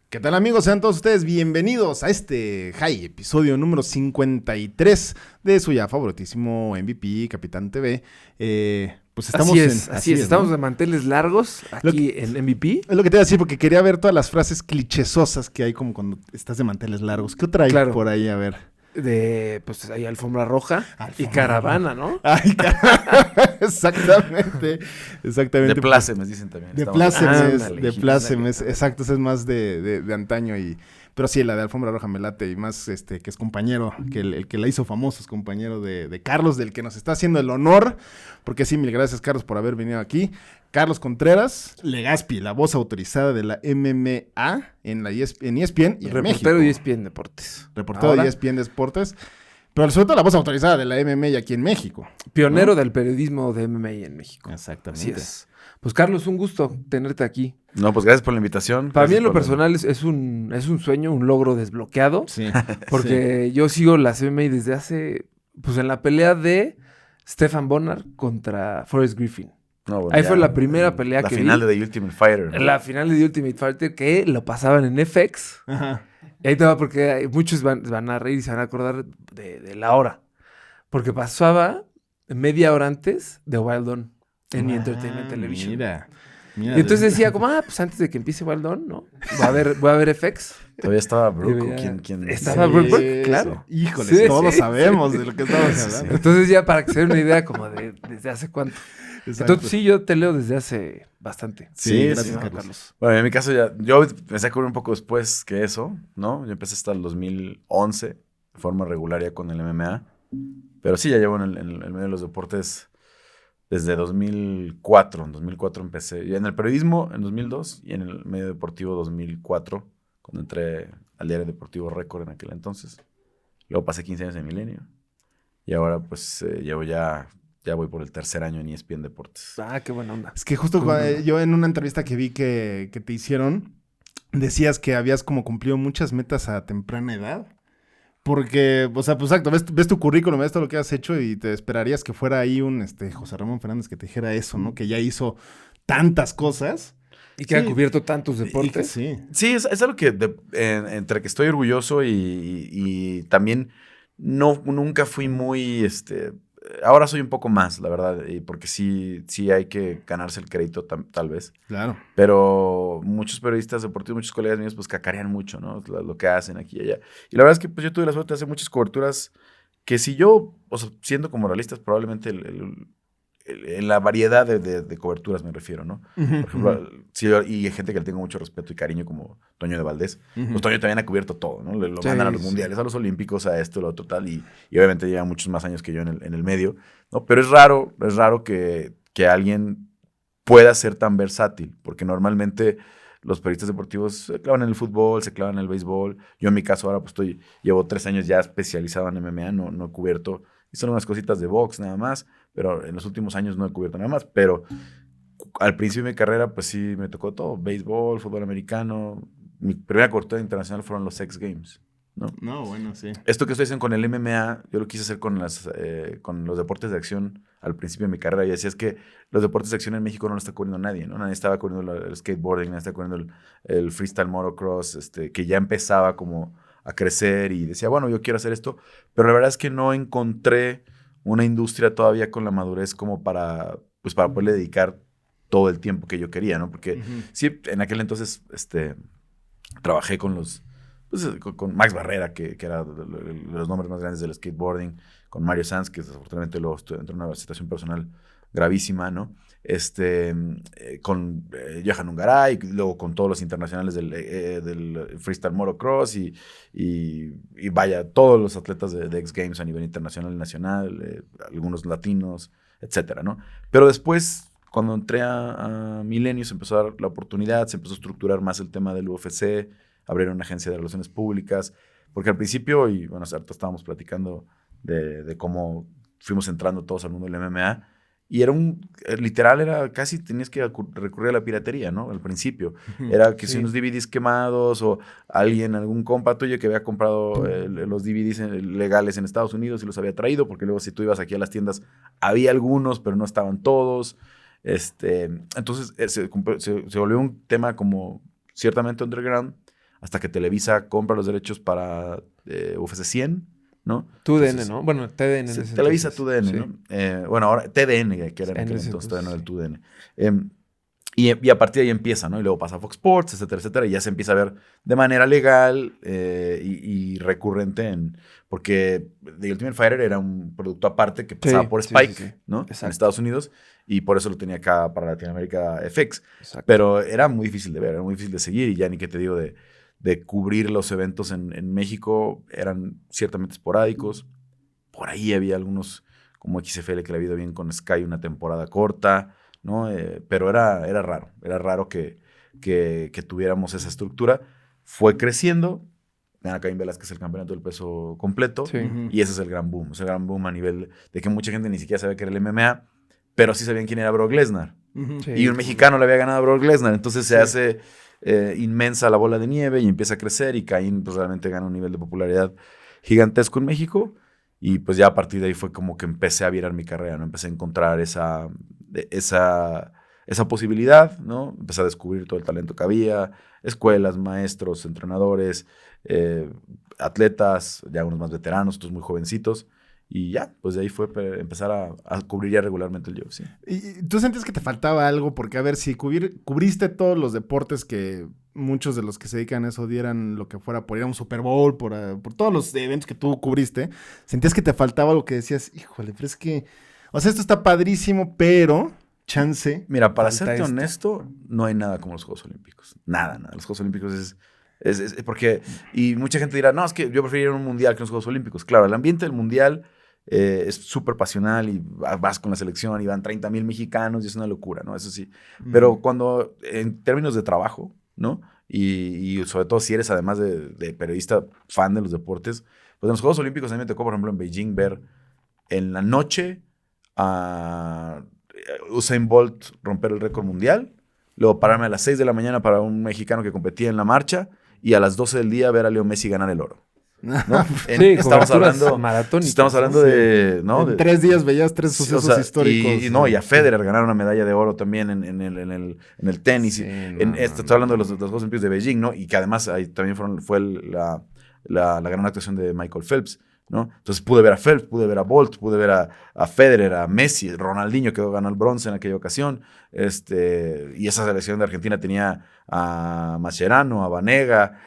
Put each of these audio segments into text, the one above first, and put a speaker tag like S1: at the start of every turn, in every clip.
S1: ¿Qué tal, amigos? Sean todos ustedes bienvenidos a este episodio número 53 de su ya favoritísimo MVP, Capitán TV. Pues estamos
S2: así es, estamos
S1: ¿no?
S2: de manteles largos aquí en MVP.
S1: Es lo que te iba a decir, porque quería ver todas las frases clichésosas que hay como cuando estás de manteles largos. ¿Qué otra hay por ahí? A ver.
S2: Pues hay alfombra roja y caravana, ¿no?
S1: Ay, exactamente.
S3: De plácemes, dicen también.
S1: De plácemes, exacto, ese es más de antaño pero sí, la de alfombra roja me late y más que es compañero, que el que la hizo famoso es compañero de Carlos, del que nos está haciendo el honor, porque sí, mil gracias, Carlos, por haber venido aquí. Carlos Contreras Legaspi, la voz autorizada de la MMA en ESPN y en México.
S2: Reportero de ESPN Deportes.
S1: Reportero de ESPN Deportes, pero sobre todo la voz autorizada de la MMA aquí en México.
S2: Pionero del periodismo de MMA en México.
S1: Exactamente.
S2: Así es. Pues Carlos, un gusto tenerte aquí.
S3: No, pues gracias por la invitación.
S2: Para mí en lo personal es un sueño, un logro desbloqueado.
S1: Sí.
S2: Porque yo sigo las MMA desde hace, pues en la pelea de Stephan Bonnar contra Forrest Griffin.
S3: No, bueno,
S2: ahí fue la primera pelea que vi.
S3: La final de The Ultimate Fighter. ¿no?
S2: La final de The Ultimate Fighter que lo pasaban en FX.
S1: Ajá.
S2: Y ahí te va porque muchos van a reír y se van a acordar de la hora. Porque pasaba media hora antes de Wild On en Entertainment Television.
S1: Mira.
S2: Y entonces decía como, pues antes de que empiece Wild On, ¿no? Voy a ver FX.
S3: Todavía estaba Brooke. ¿Quién?
S2: Estaba Brooke, claro.
S1: Híjole, todos sabemos de lo que estamos hablando.
S2: Entonces ya para que se den una idea como de desde hace cuánto.
S1: Exacto.
S2: Entonces sí, yo te leo desde hace bastante.
S1: Sí, gracias, Carlos.
S3: Bueno, en mi caso yo empecé a cubrir un poco después que eso, ¿no? Yo empecé hasta el 2011 de forma regular ya con el MMA. Pero sí, ya llevo en el medio de los deportes desde 2004. En 2004 empecé. Y en el periodismo en 2002 y en el medio deportivo 2004, cuando entré al diario deportivo Récord en aquel entonces. Luego pasé 15 años en Milenio. Y ahora pues llevo ya voy por el tercer año en ESPN Deportes.
S2: Ah, qué buena onda.
S1: Es que justo yo en una entrevista que vi que te hicieron, decías que habías como cumplido muchas metas a temprana edad. Porque, o sea, pues exacto, ves tu currículum, ves todo lo que has hecho y te esperarías que fuera ahí un José Ramón Fernández que te dijera eso, ¿no? Que ya hizo tantas cosas.
S2: Y que ha cubierto tantos deportes.
S1: Sí,
S3: es algo que entre que estoy orgulloso y también nunca fui muy, ahora soy un poco más, la verdad, porque sí hay que ganarse el crédito tal vez.
S1: Claro.
S3: Pero muchos periodistas deportivos, muchos colegas míos, pues cacarean mucho, ¿no? Lo que hacen aquí y allá. Y la verdad es que pues yo tuve la suerte de hacer muchas coberturas que si yo, o sea, siendo como realistas, probablemente en la variedad de coberturas me refiero, ¿no?
S1: Uh-huh,
S3: por ejemplo, sí, y hay gente que le tengo mucho respeto y cariño como Toño de Valdés. Pues Toño también ha cubierto todo, ¿no? Lo mandan a los mundiales, a los olímpicos, a esto, lo otro, tal. Y obviamente lleva muchos más años que yo en el medio, ¿no? Pero es raro que alguien pueda ser tan versátil, porque normalmente los periodistas deportivos se clavan en el fútbol, se clavan en el béisbol. Yo en mi caso ahora pues llevo 3 años ya especializado en MMA, no he cubierto, y son unas cositas de box nada más, pero en los últimos años no he cubierto nada más, pero al principio de mi carrera pues sí me tocó todo, béisbol, fútbol americano. Mi primera cobertura internacional fueron los X Games, ¿no?
S1: No, bueno, sí.
S3: Esto que estoy haciendo con el MMA, yo lo quise hacer con los deportes de acción al principio de mi carrera. Y decía, es que los deportes de acción en México no lo está cubriendo nadie, ¿no? Nadie estaba cubriendo el skateboarding, nadie estaba cubriendo el freestyle motocross, que ya empezaba como a crecer. Y decía, bueno, yo quiero hacer esto. Pero la verdad es que no encontré una industria todavía con la madurez como para poderle dedicar todo el tiempo que yo quería, ¿no? Porque sí, en aquel entonces trabajé con con Max Barrera, que era de los nombres más grandes del skateboarding, con Mario Sanz, que desafortunadamente luego entró en una situación personal gravísima, ¿no? Con Johan Ungaray, y luego con todos los internacionales del freestyle motocross y vaya, todos los atletas de X Games a nivel internacional y nacional, algunos latinos, etcétera, ¿no? Pero después, cuando entré a Milenio, se empezó a dar la oportunidad, se empezó a estructurar más el tema del UFC, abrieron una agencia de relaciones públicas, porque al principio, y bueno, ahorita estábamos platicando de cómo fuimos entrando todos al mundo del MMA, y literal era casi tenías que recurrir a la piratería, ¿no? Al principio. Era que si unos DVDs quemados o algún compa tuyo que había comprado los DVDs legales en Estados Unidos y los había traído, porque luego si tú ibas aquí a las tiendas había algunos, pero no estaban todos. Entonces se volvió un tema como ciertamente underground, hasta que Televisa compra los derechos para UFC 100, ¿no?
S2: TUDN,
S3: Entonces,
S2: ¿no? Bueno, TDN.
S3: Sí, Televisa TUDN,
S2: sí.
S3: ¿no? Bueno, ahora TDN, que era en aquel
S2: ese
S3: entonces, todavía no era el
S2: entonces,
S3: TUDN. Y a partir de ahí empieza, ¿no? Y luego pasa a Fox Sports, etcétera, etcétera, y ya se empieza a ver de manera legal y recurrente porque The Ultimate Fighter era un producto aparte que pasaba por Spike, ¿no?
S2: Exacto.
S3: En Estados Unidos, y por eso lo tenía acá para Latinoamérica FX.
S2: Exacto.
S3: Pero era muy difícil de ver, era muy difícil de seguir, y ya ni qué te digo de cubrir los eventos en México, eran ciertamente esporádicos. Por ahí había algunos como XFL que le había ido bien con Sky una temporada corta, ¿no? Pero era raro que tuviéramos esa estructura. Fue creciendo, gana Caín Velázquez el campeonato del peso completo,
S2: Sí.
S3: y ese es el gran boom. Es el gran boom a nivel de que mucha gente ni siquiera sabía que era el MMA, pero sí sabían quién era Brock Lesnar.
S2: Sí.
S3: Y un mexicano le había ganado a Brock Lesnar, entonces se hace inmensa la bola de nieve y empieza a crecer, y Caín pues realmente gana un nivel de popularidad gigantesco en México. Y pues ya a partir de ahí fue como que empecé a virar mi carrera, ¿no? Empecé a encontrar esa posibilidad, ¿no? Empecé a descubrir todo el talento que había, escuelas, maestros, entrenadores, atletas, ya unos más veteranos, otros muy jovencitos. Y ya, pues de ahí fue empezar a cubrir ya regularmente el UFC.
S1: ¿Y tú sentías que te faltaba algo? Porque, a ver, si cubriste todos los deportes que muchos de los que se dedican a eso dieran lo que fuera por ir a un Super Bowl, por todos los eventos que tú cubriste, ¿sentías que te faltaba algo que decías, híjole, pero es que, o sea, esto está padrísimo, pero chance?
S3: Mira, para
S2: falta
S3: serte
S2: esto.
S3: honesto, no hay nada como los Juegos Olímpicos. Nada. Los Juegos Olímpicos es porque, y mucha gente dirá, no, es que yo preferiría un mundial que los Juegos Olímpicos. Claro, el ambiente del mundial es súper pasional, y vas con la selección y van 30,000 mexicanos y es una locura, ¿no? Eso sí. Pero cuando, en términos de trabajo, ¿no? Y sobre todo si eres además de periodista fan de los deportes, pues en los Juegos Olímpicos a mí me tocó, por ejemplo, en Beijing ver en la noche a Usain Bolt romper el récord mundial, luego pararme a las 6 de la mañana para un mexicano que competía en la marcha, y a las 12 del día ver a Leo Messi ganar el oro, ¿no? Estamos hablando
S2: maratónicas.
S3: Estamos hablando de, ¿no?
S1: En 3 días veías 3 sucesos históricos.
S3: Y a Federer ganar una medalla de oro también en el tenis.
S2: Sí,
S3: estoy hablando de los Juegos Olímpicos de Beijing, ¿no? Y que además ahí también fue la gran actuación de Michael Phelps, ¿no? Entonces pude ver a Phelps, pude ver a Bolt, pude ver a Federer, a Messi, Ronaldinho, que ganó el bronce en aquella ocasión. Y esa selección de Argentina tenía a Mascherano, a Vanega,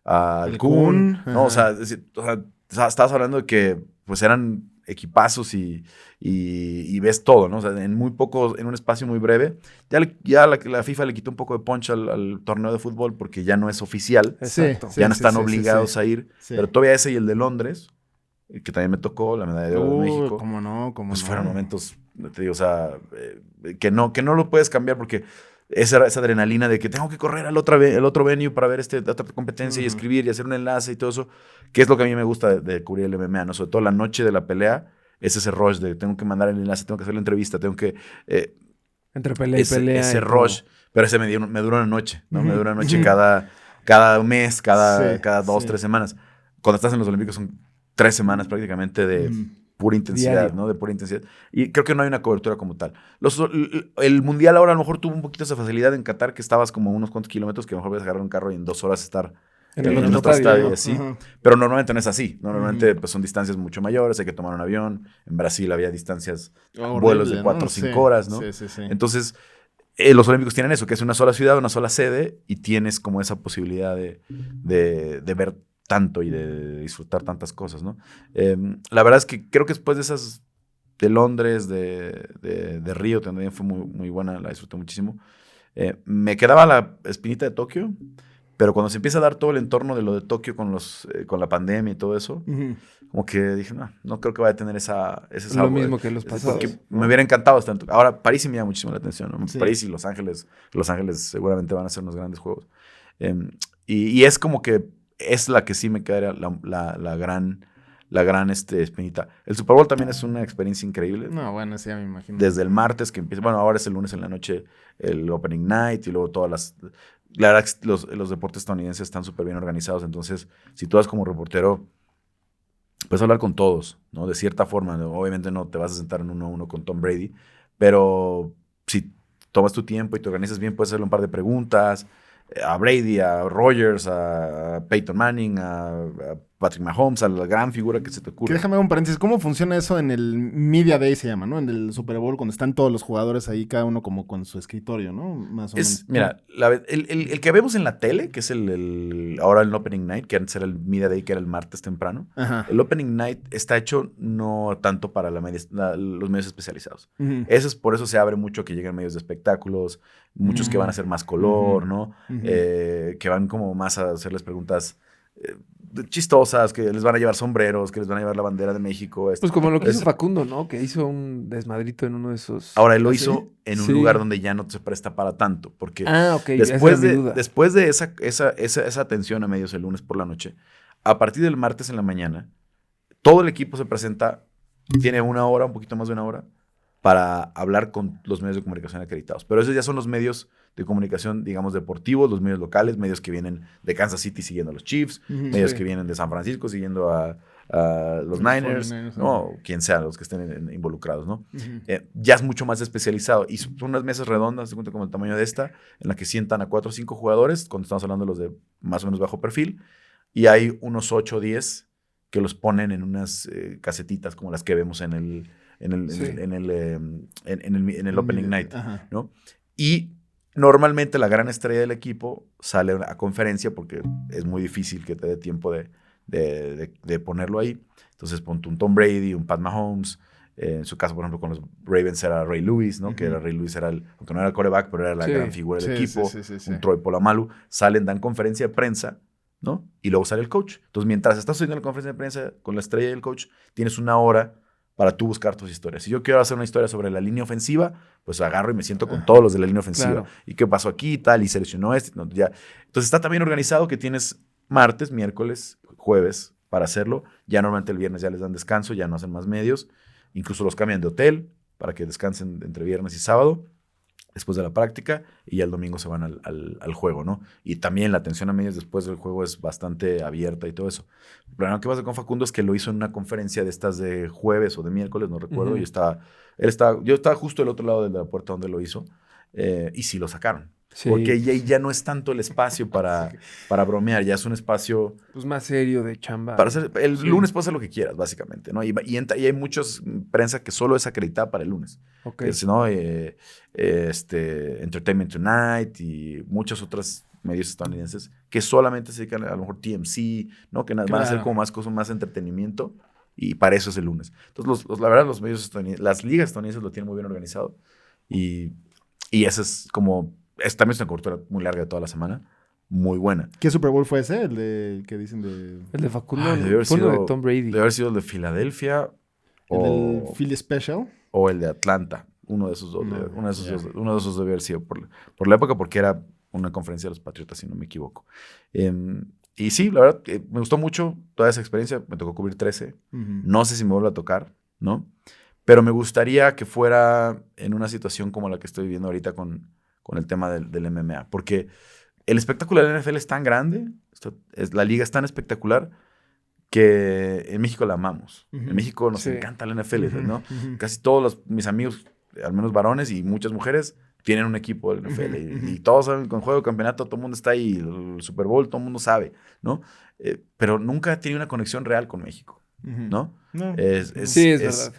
S3: a
S1: El
S3: Kun,
S1: Kun,
S3: ¿no? O
S1: ajá.
S3: sea, estabas hablando de que pues eran equipazos y ves todo, ¿no? O sea, en un espacio muy breve. Ya la FIFA le quitó un poco de punch al torneo de fútbol porque ya no es oficial.
S2: Exacto.
S3: Ya no están obligados a ir.
S1: Sí.
S3: Pero todavía ese y el de Londres, que también me tocó, la medalla de oro de México.
S1: ¿Cómo no?
S3: Pues fueron momentos, te digo, o sea, que no lo puedes cambiar porque esa adrenalina de que tengo que correr al otro venue para ver otra competencia y escribir y hacer un enlace y todo eso, que es lo que a mí me gusta de cubrir el MMA, ¿no? Sobre todo la noche de la pelea, es ese rush de tengo que mandar el enlace, tengo que hacer la entrevista, tengo que...
S2: Entre pelea y pelea.
S3: Ese rush, pero ese me dura una noche, ¿no? Me dura una noche
S1: Ujú.
S3: cada mes, cada 2,
S1: sí.
S3: 3 semanas. Cuando estás en los Olímpicos son 3 semanas prácticamente de pura intensidad,
S2: Diario.
S3: ¿no? De pura intensidad. Y creo que no hay una cobertura como tal. El Mundial ahora a lo mejor tuvo un poquito esa facilidad en Qatar, que estabas como a unos cuantos kilómetros, que a lo mejor puedes agarrar un carro y en 2 horas estar
S2: En
S3: en
S2: el
S3: otro estadio, así.
S1: Ajá.
S3: Pero normalmente no es así. Normalmente pues, son distancias mucho mayores, hay que tomar un avión. En Brasil había distancias,
S1: Horrible,
S3: vuelos de
S1: ¿no?
S3: 4 o 5 horas, ¿no?
S1: Sí.
S3: Entonces, los Olímpicos tienen eso, que es una sola ciudad, una sola sede, y tienes como esa posibilidad de ver tanto y de disfrutar tantas cosas, ¿no? La verdad es que creo que después de esas de Londres, de Río, también fue muy, muy buena, la disfruté muchísimo. Me quedaba la espinita de Tokio, pero cuando se empieza a dar todo el entorno de lo de Tokio con la pandemia y todo eso, como que dije, no creo que vaya a tener ese
S2: Lo
S3: sabor.
S2: mismo que los pasados.
S3: Porque me hubiera encantado estar en Tokio. Ahora, París sí me llama muchísimo la atención, ¿no?
S1: Sí.
S3: París y Los Ángeles seguramente van a ser unos grandes juegos. Y es como que es la que sí me quedaría la gran espinita. El Super Bowl también es una experiencia increíble.
S1: No, bueno, sí, ya me imagino.
S3: Desde el martes que empieza, bueno, ahora es el lunes en la noche el Opening Night y luego la verdad que los deportes estadounidenses están súper bien organizados, entonces si tú vas como reportero, puedes hablar con todos, ¿no? De cierta forma, ¿no? Obviamente no te vas a sentar en 1-1 con Tom Brady, pero si tomas tu tiempo y te organizas bien, puedes hacerle un par de preguntas. a Brady, a Rodgers, a Peyton Manning, a Patrick Mahomes, a la gran figura que se te ocurra.
S1: Que déjame un paréntesis, ¿cómo funciona eso en el Media Day se llama, ¿no? En el Super Bowl, cuando están todos los jugadores ahí, cada uno como con su escritorio, ¿no? Más o menos.
S3: Mira, el que vemos en la tele, que es ahora el Opening Night, que antes era el Media Day, que era el martes temprano.
S1: Ajá.
S3: El Opening Night está hecho no tanto para los medios especializados.
S1: Uh-huh.
S3: Por eso se abre mucho que lleguen medios de espectáculos, muchos que van a hacer más color, ¿no?
S1: Uh-huh.
S3: Que van como más a hacerles preguntas chistosas, que les van a llevar sombreros, que les van a llevar la bandera de México.
S2: Pues como lo que hizo Facundo, ¿no? Que hizo un desmadrito en uno de esos...
S3: Ahora, él lo hizo en un lugar donde ya no se presta para tanto, porque después de esa atención a medios el lunes por la noche, a partir del martes en la mañana, todo el equipo se presenta, tiene una hora, un poquito más de una hora, para hablar con los medios de comunicación acreditados. Pero esos ya son los medios de comunicación, digamos, deportivos, los medios locales, medios que vienen de Kansas City siguiendo a los Chiefs, medios que vienen de San Francisco siguiendo a los Niners, ¿no? Quien sea, los que estén involucrados, ¿no? Ya es mucho más especializado. Y son unas mesas redondas, se cuenta como el tamaño de esta, en la que sientan a 4 o 5 jugadores, cuando estamos hablando de los de más o menos bajo perfil, y hay unos 8 o 10 que los ponen en unas casetitas como las que vemos en el Opening Night, ¿no? Y normalmente la gran estrella del equipo sale a conferencia porque es muy difícil que te dé tiempo de ponerlo ahí. Entonces ponte un Tom Brady, un Pat Mahomes. En su caso, por ejemplo, con los Ravens era Ray Lewis, ¿no? Que Ray Lewis era aunque no era el quarterback, pero era la gran figura del equipo. Un Troy Polamalu. Salen, dan conferencia de prensa, ¿no? Y luego sale el coach. Entonces, mientras estás haciendo la conferencia de prensa con la estrella y el coach, tienes una hora para tú buscar tus historias. Si yo quiero hacer una historia sobre la línea ofensiva, pues agarro y me siento con todos los de la línea ofensiva. Claro. ¿Y qué pasó aquí y tal? Y seleccionó no, ya. Entonces está también organizado que tienes martes, miércoles, jueves para hacerlo. Ya normalmente el viernes ya les dan descanso, ya no hacen más medios. Incluso los cambian de hotel para que descansen entre viernes y sábado después de la práctica, y ya el domingo se van al juego, ¿no? Y también la atención a medios después del juego es bastante abierta y todo eso. El problema que pasa con Facundo es que lo hizo en una conferencia de estas de jueves o de miércoles, no recuerdo, y yo estaba justo del otro lado de la puerta donde lo hizo, y sí lo sacaron. Sí. Porque ya no es tanto el espacio para bromear, ya es un espacio...
S2: Pues más serio de chamba.
S3: Para hacer, el lunes puedes hacer lo que quieras, básicamente, ¿no? Y hay muchos prensa que solo es acreditada para el lunes.
S2: Okay.
S3: ¿No? Entertainment Tonight y muchos otros medios estadounidenses que solamente se dedican a lo mejor TMC, ¿no? Que van a hacer como más cosas, más entretenimiento, y para eso es el lunes. Entonces, la verdad, los medios estadounidenses, las ligas estadounidenses lo tienen muy bien organizado, y ese es como... También es una cobertura muy larga de toda la semana, muy buena.
S1: ¿Qué Super Bowl fue ese? El que dicen de...
S2: El de Facundo, fue uno de Tom Brady.
S3: Debe haber sido el de Filadelfia.
S1: ¿El del Philly Special?
S3: O el de Atlanta. Uno de esos dos. Uno de esos debe haber sido por la época, porque era una conferencia de los Patriotas, si no me equivoco. Y sí, la verdad, me gustó mucho toda esa experiencia. Me tocó cubrir 13. No sé si me vuelve a tocar, ¿no? Pero me gustaría que fuera en una situación como la que estoy viviendo ahorita con el tema del MMA, porque el espectáculo de la NFL es tan grande, la liga es tan espectacular, que en México la amamos. En México nos encanta la NFL, ¿no? Casi todos mis amigos, al menos varones y muchas mujeres, tienen un equipo de la NFL, y todos saben, con juego de campeonato, todo el mundo está ahí, el Super Bowl, todo el mundo sabe, ¿no? Pero nunca he tenido una conexión real con México, ¿no?
S2: Sí, es verdad.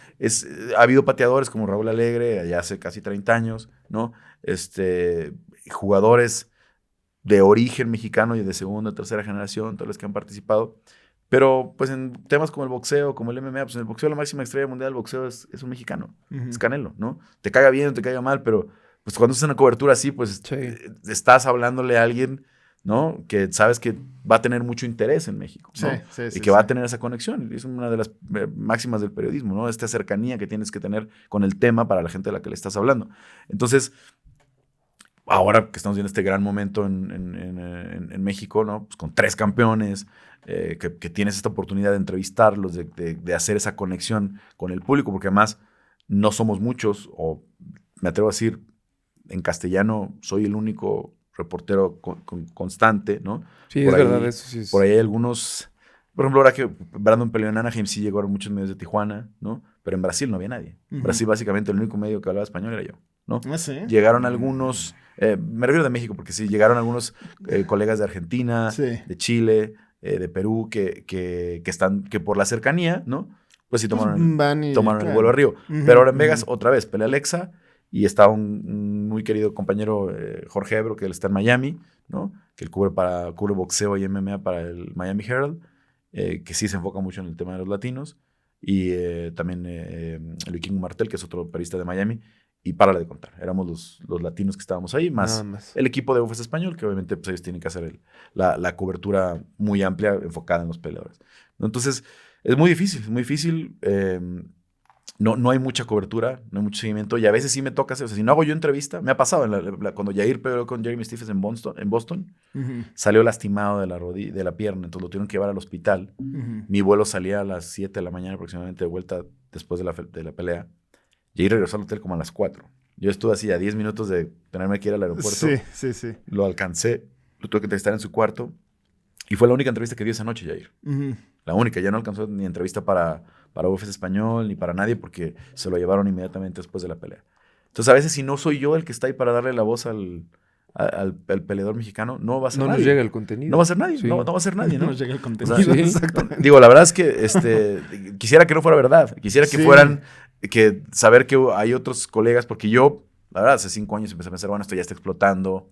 S3: Ha habido pateadores como Raúl Alegre, allá hace casi 30 años, ¿no? Jugadores de origen mexicano y de segunda, tercera generación, todos los que han participado. Pero, pues, en temas como el boxeo, como el MMA, pues en el boxeo la máxima estrella mundial del boxeo es un mexicano, es Canelo, ¿no? Te caiga bien o te caiga mal, pero pues cuando haces una cobertura así, pues estás hablándole a alguien, ¿no? Que sabes que va a tener mucho interés en México, ¿no? Y que va a tener esa conexión. Es una de las máximas del periodismo, ¿no? Esta cercanía que tienes que tener con el tema para la gente a la que le estás hablando. Entonces, ahora que estamos viendo este gran momento en México, ¿no? Pues con 3 campeones, que tienes esta oportunidad de entrevistarlos, de hacer esa conexión con el público, porque además no somos muchos, o me atrevo a decir, en castellano soy el único reportero constante, ¿no?
S2: Sí, es verdad, eso sí es.
S3: Por ahí hay algunos, por ejemplo, ahora que Brandon peleó en Anaheim, sí llegaron muchos medios de Tijuana, ¿no? Pero en Brasil no había nadie. En Brasil, básicamente, el único medio que hablaba español era yo, ¿no?
S1: Ah, ¿sí?
S3: Llegaron algunos, me refiero de México, porque sí, llegaron algunos colegas de Argentina,
S1: Sí.
S3: de Chile, de Perú, que por la cercanía, ¿no? Pues sí tomaron
S1: van y,
S3: el
S1: claro.
S3: vuelo a Río.
S1: Ujú,
S3: Pero ahora en Vegas,
S1: ujú.
S3: otra vez, pelea Alexa, y está un muy querido compañero, Jorge Ebro, que él está en Miami, ¿no? Que él cubre boxeo y MMA para el Miami Herald, que sí se enfoca mucho en el tema de los latinos. Y también el Vikingo Martel, que es otro periodista de Miami. Y párale de contar. Éramos los latinos que estábamos ahí,
S2: Nada
S3: más
S2: más.
S3: el equipo de UFC Español, que obviamente pues, ellos tienen que hacer la cobertura muy amplia, enfocada en los peleadores, ¿no? Entonces, es muy difícil, es muy difícil. No hay mucha cobertura, no hay mucho seguimiento. Y a veces sí me toca hacer, o sea, si no hago yo entrevista, me ha pasado cuando Jair peleó con Jeremy Stephens en Boston,
S1: Ujú,
S3: salió lastimado de la pierna, entonces lo tuvieron que llevar al hospital.
S1: ujú.
S3: Mi vuelo salía a las 7 de la mañana aproximadamente de vuelta después de la pelea. Jair regresó al hotel como a las 4. Yo estuve así a 10 minutos de tenerme que ir al aeropuerto.
S1: Sí.
S3: Lo alcancé, lo tuve que entrevistar en su cuarto. Y fue la única entrevista que dio esa noche, Jair.
S1: Ujú.
S3: La única. Ya no alcanzó ni entrevista para UFC Español ni para nadie porque se lo llevaron inmediatamente después de la pelea. Entonces, a veces, si no soy yo el que está ahí para darle la voz al peleador mexicano, no va a ser
S2: No
S3: nadie.
S2: nos llega el contenido.
S3: No va a ser nadie.
S2: Sí.
S3: No va a ser nadie, ¿no?
S1: No llega el
S3: O
S1: contenido.
S3: sea,
S2: Sí.
S1: Exactamente.
S3: digo, la verdad es que quisiera que no fuera verdad. Quisiera que
S1: Sí.
S3: fueran, que saber que hay otros colegas, porque yo, la verdad, hace 5 años empecé a pensar, bueno, esto ya está explotando,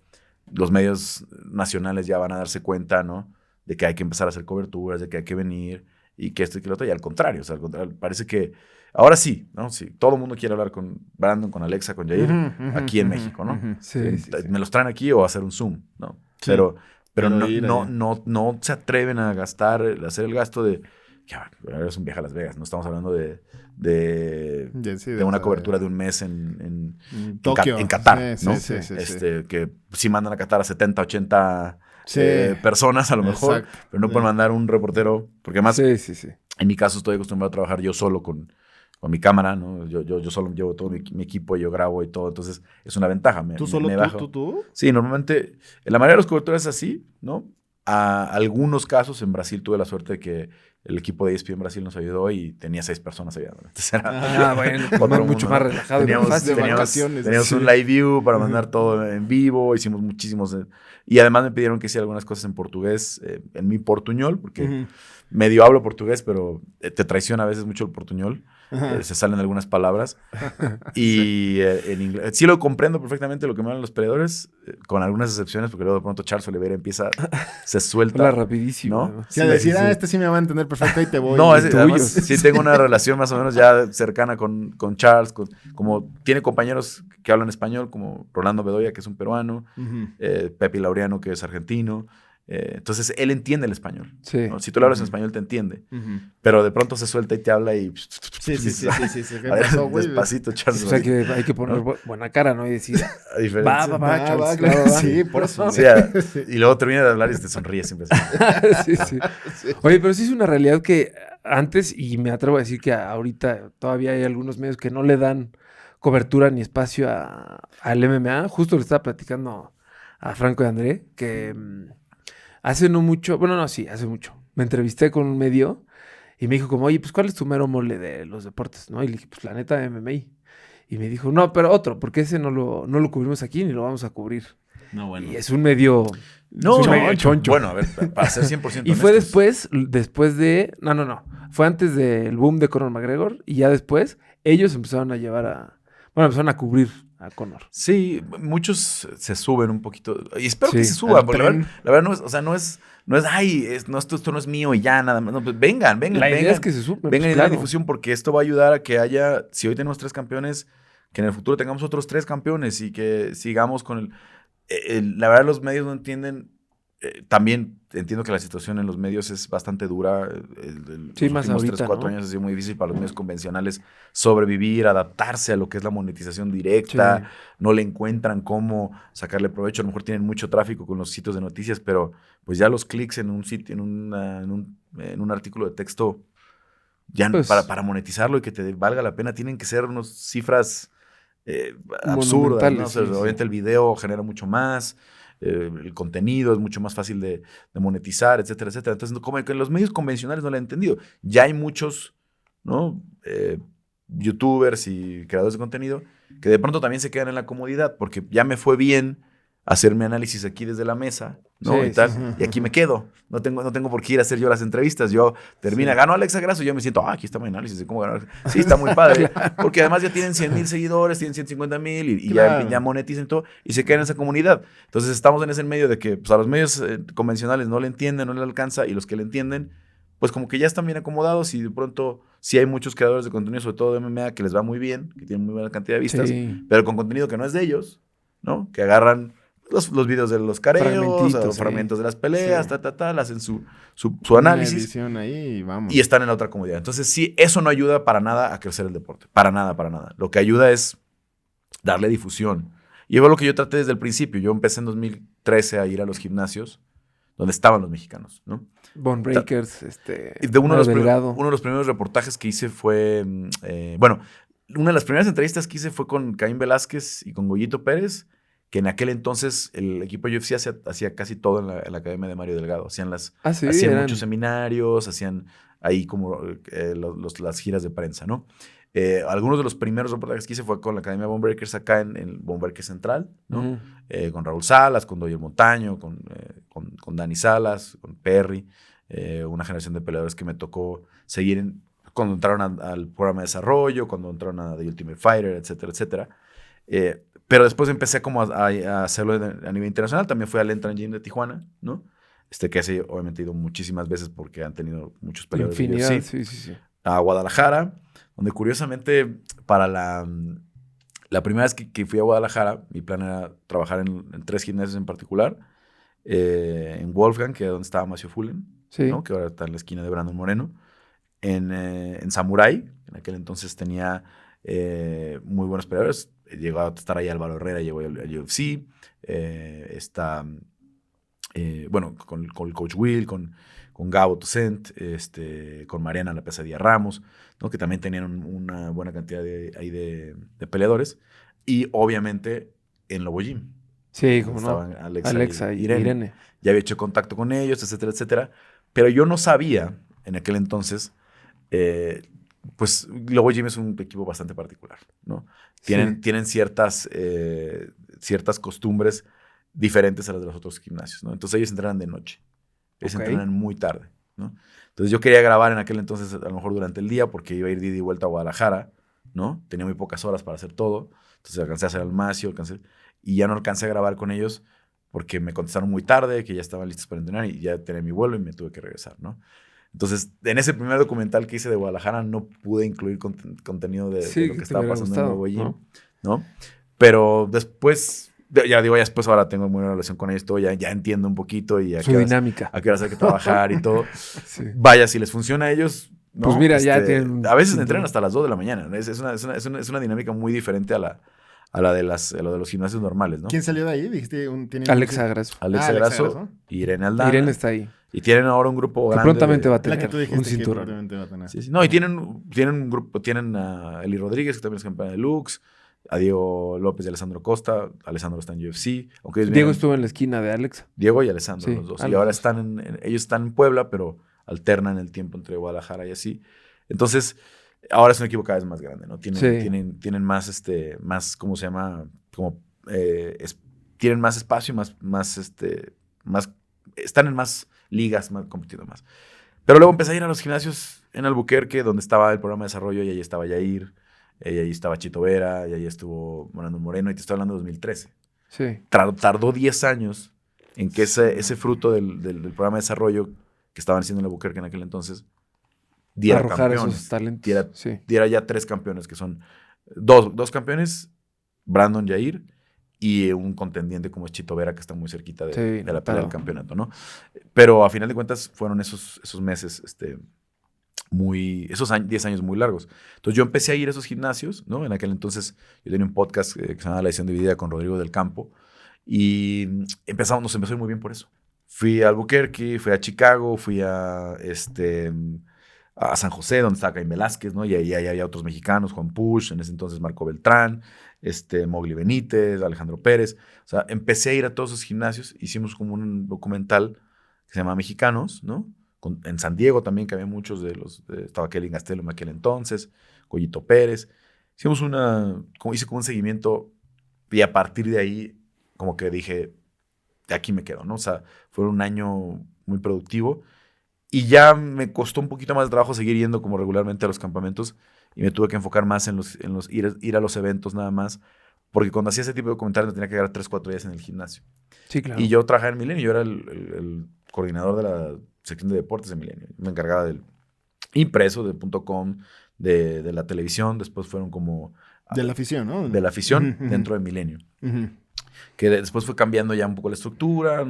S3: los medios nacionales ya van a darse cuenta, ¿no? De que hay que empezar a hacer coberturas, de que hay que venir, y que esto y que lo otro, y al contrario, o sea, parece que ahora sí, ¿no? Sí, todo el mundo quiere hablar con Brandon, con Alexa, con Jair,
S1: Ujú,
S3: aquí en
S1: ujú,
S3: México, ¿no?
S1: ujú.
S2: Sí, sí, sí.
S3: Me los traen aquí o hacer un Zoom, ¿no?
S1: Sí.
S3: Pero
S1: Pero
S3: no,
S1: ir
S3: no,
S1: allá.
S3: no se atreven a hacer el gasto de, ya, es un viaje a Las Vegas, no estamos hablando de
S1: Ya, sí,
S3: una cobertura de un mes en
S1: Tokio.
S3: en Qatar,
S1: Sí,
S3: ¿no?
S1: sí.
S3: Que sí mandan a Qatar a 70, 80
S1: Sí.
S3: personas a lo mejor,
S1: Exacto.
S3: pero no pueden mandar un reportero, porque además
S2: Sí.
S3: en mi caso estoy acostumbrado a trabajar yo solo con mi cámara, ¿no? Yo solo llevo todo mi equipo y yo grabo y todo, entonces es una ventaja.
S1: ¿Tú solo
S3: bajo.
S1: tú?
S3: Sí, normalmente, en la mayoría de los coberturas es así, ¿no? A algunos casos en Brasil tuve la suerte de que el equipo de ESPN Brasil nos ayudó y tenía 6 personas allá. Entonces era
S2: Bueno,
S3: otro
S2: más,
S3: mundo,
S2: mucho más
S3: ¿no?
S2: relajado. y más fácil.
S1: de vacaciones.
S3: Teníamos
S1: Sí.
S3: un live view para mandar todo en vivo, hicimos muchísimos. Y además me pidieron que hiciera algunas cosas en portugués, en mi portuñol, porque
S1: Ujú.
S3: medio hablo portugués, pero te traiciona a veces mucho el portuñol.
S1: Ajá.
S3: Se salen algunas palabras. Y en inglés. Sí lo comprendo perfectamente lo que me hablan los peleadores, con algunas excepciones, porque luego de pronto Charles Oliveira se suelta.
S2: Habla rapidísimo.
S3: ¿no?
S2: además.
S1: Sí, a decir, este sí me va a entender perfecto, ahí te voy.
S3: No,
S1: Y
S3: además,
S2: tuyos.
S3: sí tengo una relación más o menos ya cercana con Charles, como tiene compañeros que hablan español, como Rolando Bedoya, que es un peruano,
S1: Ujú.
S3: Pepe Laureano, que es argentino. Entonces, él entiende el español.
S2: Sí.
S3: ¿no? Si tú le hablas en
S1: Ujú.
S3: español, te entiende.
S1: Ujú.
S3: Pero de pronto se suelta y te habla y...
S1: Sí. ¿Qué
S3: A ver,
S1: pasó, güey?
S3: despacito, Charles.
S2: O sea que hay que poner buena cara, ¿no? Y decir,
S3: A diferencia.
S2: va, Charles,
S1: claro,
S2: va.
S1: sí, por eso.
S3: Sí, y luego termina de hablar y te sonríe siempre. Así.
S2: sí. Oye, pero sí es una realidad que antes, y me atrevo a decir que ahorita todavía hay algunos medios que no le dan cobertura ni espacio al MMA. Justo le estaba platicando a Franco y André que hace no mucho, hace mucho. Me entrevisté con un medio y me dijo como, oye, pues ¿cuál es tu mero mole de los deportes? ¿No? Y le dije, pues la neta MMA. Y me dijo, no, pero otro, porque ese no lo cubrimos aquí ni lo vamos a cubrir.
S1: No, bueno.
S2: Y es un medio...
S3: No,
S2: es un medio choncho.
S3: Bueno, a ver, para ser 100%
S2: Y fue
S3: honestos.
S2: después de... No. Fue antes del boom de Conor McGregor y ya después ellos empezaron a empezaron a cubrir a Conor.
S3: Sí, muchos se suben un poquito. Y espero
S2: Sí,
S3: que se suban,
S1: al
S3: porque
S1: tren.
S3: la verdad no es, o sea, no es, ay, esto no es mío y ya, nada más. No, pues vengan.
S2: La idea es que se suben.
S3: Vengan
S2: pues,
S3: y den
S2: claro.
S3: la difusión, porque esto va a ayudar a que haya, si hoy tenemos 3 campeones, que en el futuro tengamos otros 3 campeones y que sigamos con la verdad, los medios no entienden. También entiendo que la situación en los medios es bastante dura.
S2: Sí,
S3: los
S2: más
S3: últimos
S2: ahorita,
S3: 3, 4
S2: ¿no?
S3: años ha sido muy difícil para los medios convencionales sobrevivir, adaptarse a lo que es la monetización directa.
S2: Sí.
S3: No le encuentran cómo sacarle provecho. A lo mejor tienen mucho tráfico con los sitios de noticias, pero pues ya los clics en un sitio, en un artículo de texto, ya
S2: Pues,
S3: para monetizarlo y que te valga la pena, tienen que ser unas cifras absurdas, ¿no? O sea,
S2: sí, sí.
S3: obviamente el video genera mucho más. El contenido es mucho más fácil de monetizar, etcétera, etcétera. Entonces, como que los medios convencionales no lo han entendido. Ya hay muchos, ¿no? youtubers y creadores de contenido que de pronto también se quedan en la comodidad porque ya me fue bien hacer mi análisis aquí desde la mesa, ¿no?
S2: Sí,
S3: y tal,
S2: sí.
S3: y aquí me quedo. No tengo por qué ir a hacer yo las entrevistas. Yo ganó Alexa Grasso, yo me siento, aquí está mi análisis de cómo ganar. Sí, está muy padre. Porque además ya tienen 100,000 seguidores, tienen 150,000 y ya monetizan todo y se quedan en esa comunidad. Entonces estamos en ese medio de que pues, a los medios convencionales no le entienden, no le alcanza y los que le entienden, pues como que ya están bien acomodados y de pronto sí hay muchos creadores de contenido, sobre todo de MMA, que les va muy bien, que tienen muy buena cantidad de vistas, pero con contenido que no es de ellos, ¿no? Que agarran los videos de los careos, los fragmentos de las peleas, le hacen su análisis.
S1: Ahí, vamos.
S3: Y están en la otra comodidad. Entonces, sí, eso no ayuda para nada a crecer el deporte. Para nada, para nada. Lo que ayuda es darle difusión. Y fue lo que yo traté desde el principio. Yo empecé en 2013 a ir a los gimnasios donde estaban los mexicanos, ¿no?
S2: Bone Breakers,
S3: uno de los primeros reportajes que hice fue, una de las primeras entrevistas que hice fue con Caín Velázquez y con Goyito Pérez, que en aquel entonces el equipo UFC hacía casi todo en la academia de Mario Delgado. Hacían muchos seminarios, hacían ahí como las giras de prensa, ¿no? Algunos de los primeros reportajes que hice fue con la Academia Bone Breakers acá en Bone Breakers Central, ¿no? Con Raúl Salas, con Doyer Montaño, con Dani Salas, con Perry, una generación de peleadores que me tocó seguir cuando entraron al programa de desarrollo, cuando entraron a The Ultimate Fighter, etcétera, etcétera. Pero después empecé como a hacerlo a nivel internacional. También fui al Entran Gym de Tijuana, ¿no? Que ese obviamente he ido muchísimas veces porque han tenido muchos peleadores.
S2: Infinidad, sí.
S3: A Guadalajara, donde curiosamente para la primera vez que fui a Guadalajara, mi plan era trabajar en 3 gimnasios en particular. En Wolfgang, que es donde estaba Macio Fullen, ¿no? Que ahora está en la esquina de Brandon Moreno. En Samurai, en aquel entonces tenía muy buenos peleadores. Llegó a estar ahí Álvaro Herrera, llegó al UFC. Con el Coach Will, con Gabo Toussaint, con Mariana La Pesadilla Ramos, ¿no? Que también tenían una buena cantidad de peleadores. Y obviamente en Lobo Gym.
S2: Sí, como no.
S3: Estaban Alexa y Irene. Ya había hecho contacto con ellos, etcétera, etcétera. Pero yo no sabía en aquel entonces, pues Lobo Gym es un equipo bastante particular, ¿no? Tienen ciertas costumbres diferentes a las de los otros gimnasios, ¿no? Entonces ellos entrenan de noche. Ellos entrenan muy tarde, ¿no? Entonces yo quería grabar en aquel entonces, a lo mejor durante el día, porque iba a ir de ida y vuelta a Guadalajara, ¿no? Tenía muy pocas horas para hacer todo. Entonces alcancé a hacer el Macio, y ya no alcancé a grabar con ellos porque me contestaron muy tarde, que ya estaban listos para entrenar y ya tenía mi vuelo y me tuve que regresar, ¿no? Entonces, en ese primer documental que hice de Guadalajara no pude incluir contenido de lo que estaba pasando en Nuevo Gym, ¿no? Pero después, ya después ahora tengo muy buena relación con ellos, todo, ya entiendo un poquito y
S2: su dinámica.
S3: A qué horas hay que trabajar y todo. Sí. Vaya, si les funciona a ellos, ¿no?
S2: Pues mira, ya tienen...
S3: A veces entrenan hasta las 2 de la mañana. Es una dinámica muy diferente a la de los gimnasios normales, ¿no?
S1: ¿Quién salió de ahí? Dijiste
S2: Alexa Grasso.
S3: Alexa Grasso y Irene Aldana.
S2: Irene está ahí.
S3: Y tienen ahora un grupo grande.
S2: Prontamente va a tener
S1: la que tú dijiste
S2: un cinturón.
S1: Que prontamente va a tener.
S3: Sí. No, y tienen un grupo, tienen a Eli Rodríguez, que también es campeona de Lux, a Diego López y Alessandro Costa. Alessandro está en UFC.
S2: Diego estuvo en la esquina de Alexa.
S3: Diego y Alessandro, los dos. Y ahora ellos están en Puebla, pero alternan el tiempo entre Guadalajara y así. Entonces, ahora es un equipo cada vez más grande, ¿no? Tienen más, ¿cómo se llama? Tienen más espacio, más, están en más ligas, compitiendo más. Pero luego empecé a ir a los gimnasios en Albuquerque, donde estaba el programa de desarrollo, y ahí estaba Yair, y ahí estaba Chito Vera, y ahí estuvo Brandon Moreno, y te estoy hablando de 2013.
S2: Sí.
S3: Tardó 10 años en que ese fruto del programa de desarrollo que estaban haciendo en Albuquerque en aquel entonces diera
S2: arrojar
S3: campeones.
S2: Esos talentos.
S3: Diera ya 3 campeones, que son dos campeones, Brandon, Yair, y un contendiente como es Chito Vera, que está muy cerquita de la pelea del campeonato, ¿no? Pero a final de cuentas fueron esos meses, esos 10 años muy largos. Entonces yo empecé a ir a esos gimnasios, ¿no? En aquel entonces yo tenía un podcast que se llamaba La Edición Dividida con Rodrigo del Campo, y nos empezó a ir muy bien por eso. Fui a Albuquerque, fui a Chicago, fui a San José, donde estaba Caín Velázquez, ¿no? Y ahí había otros mexicanos, Juan Push, en ese entonces Marco Beltrán, Mowgli Benítez, Alejandro Pérez. O sea, empecé a ir a todos esos gimnasios, hicimos como un documental que se llama Mexicanos, ¿no? En San Diego también, que había muchos estaba Kelly Gastelum en aquel entonces, Goyito Pérez. Hice como un seguimiento y a partir de ahí como que dije, de aquí me quedo, ¿no? O sea, fue un año muy productivo y ya me costó un poquito más de trabajo seguir yendo como regularmente a los campamentos y me tuve que enfocar más en ir a los eventos nada más, porque cuando hacía ese tipo de documentales me tenía que quedar 3-4 días en el gimnasio.
S2: Sí, claro.
S3: Y yo trabajaba en Milenio, yo era el coordinador de la sección de deportes de Milenio. Me encargaba del impreso, de .com, de la televisión, después fueron como...
S1: De la afición, ¿no?
S3: De la afición dentro de Milenio. Que después fue cambiando ya un poco la estructura,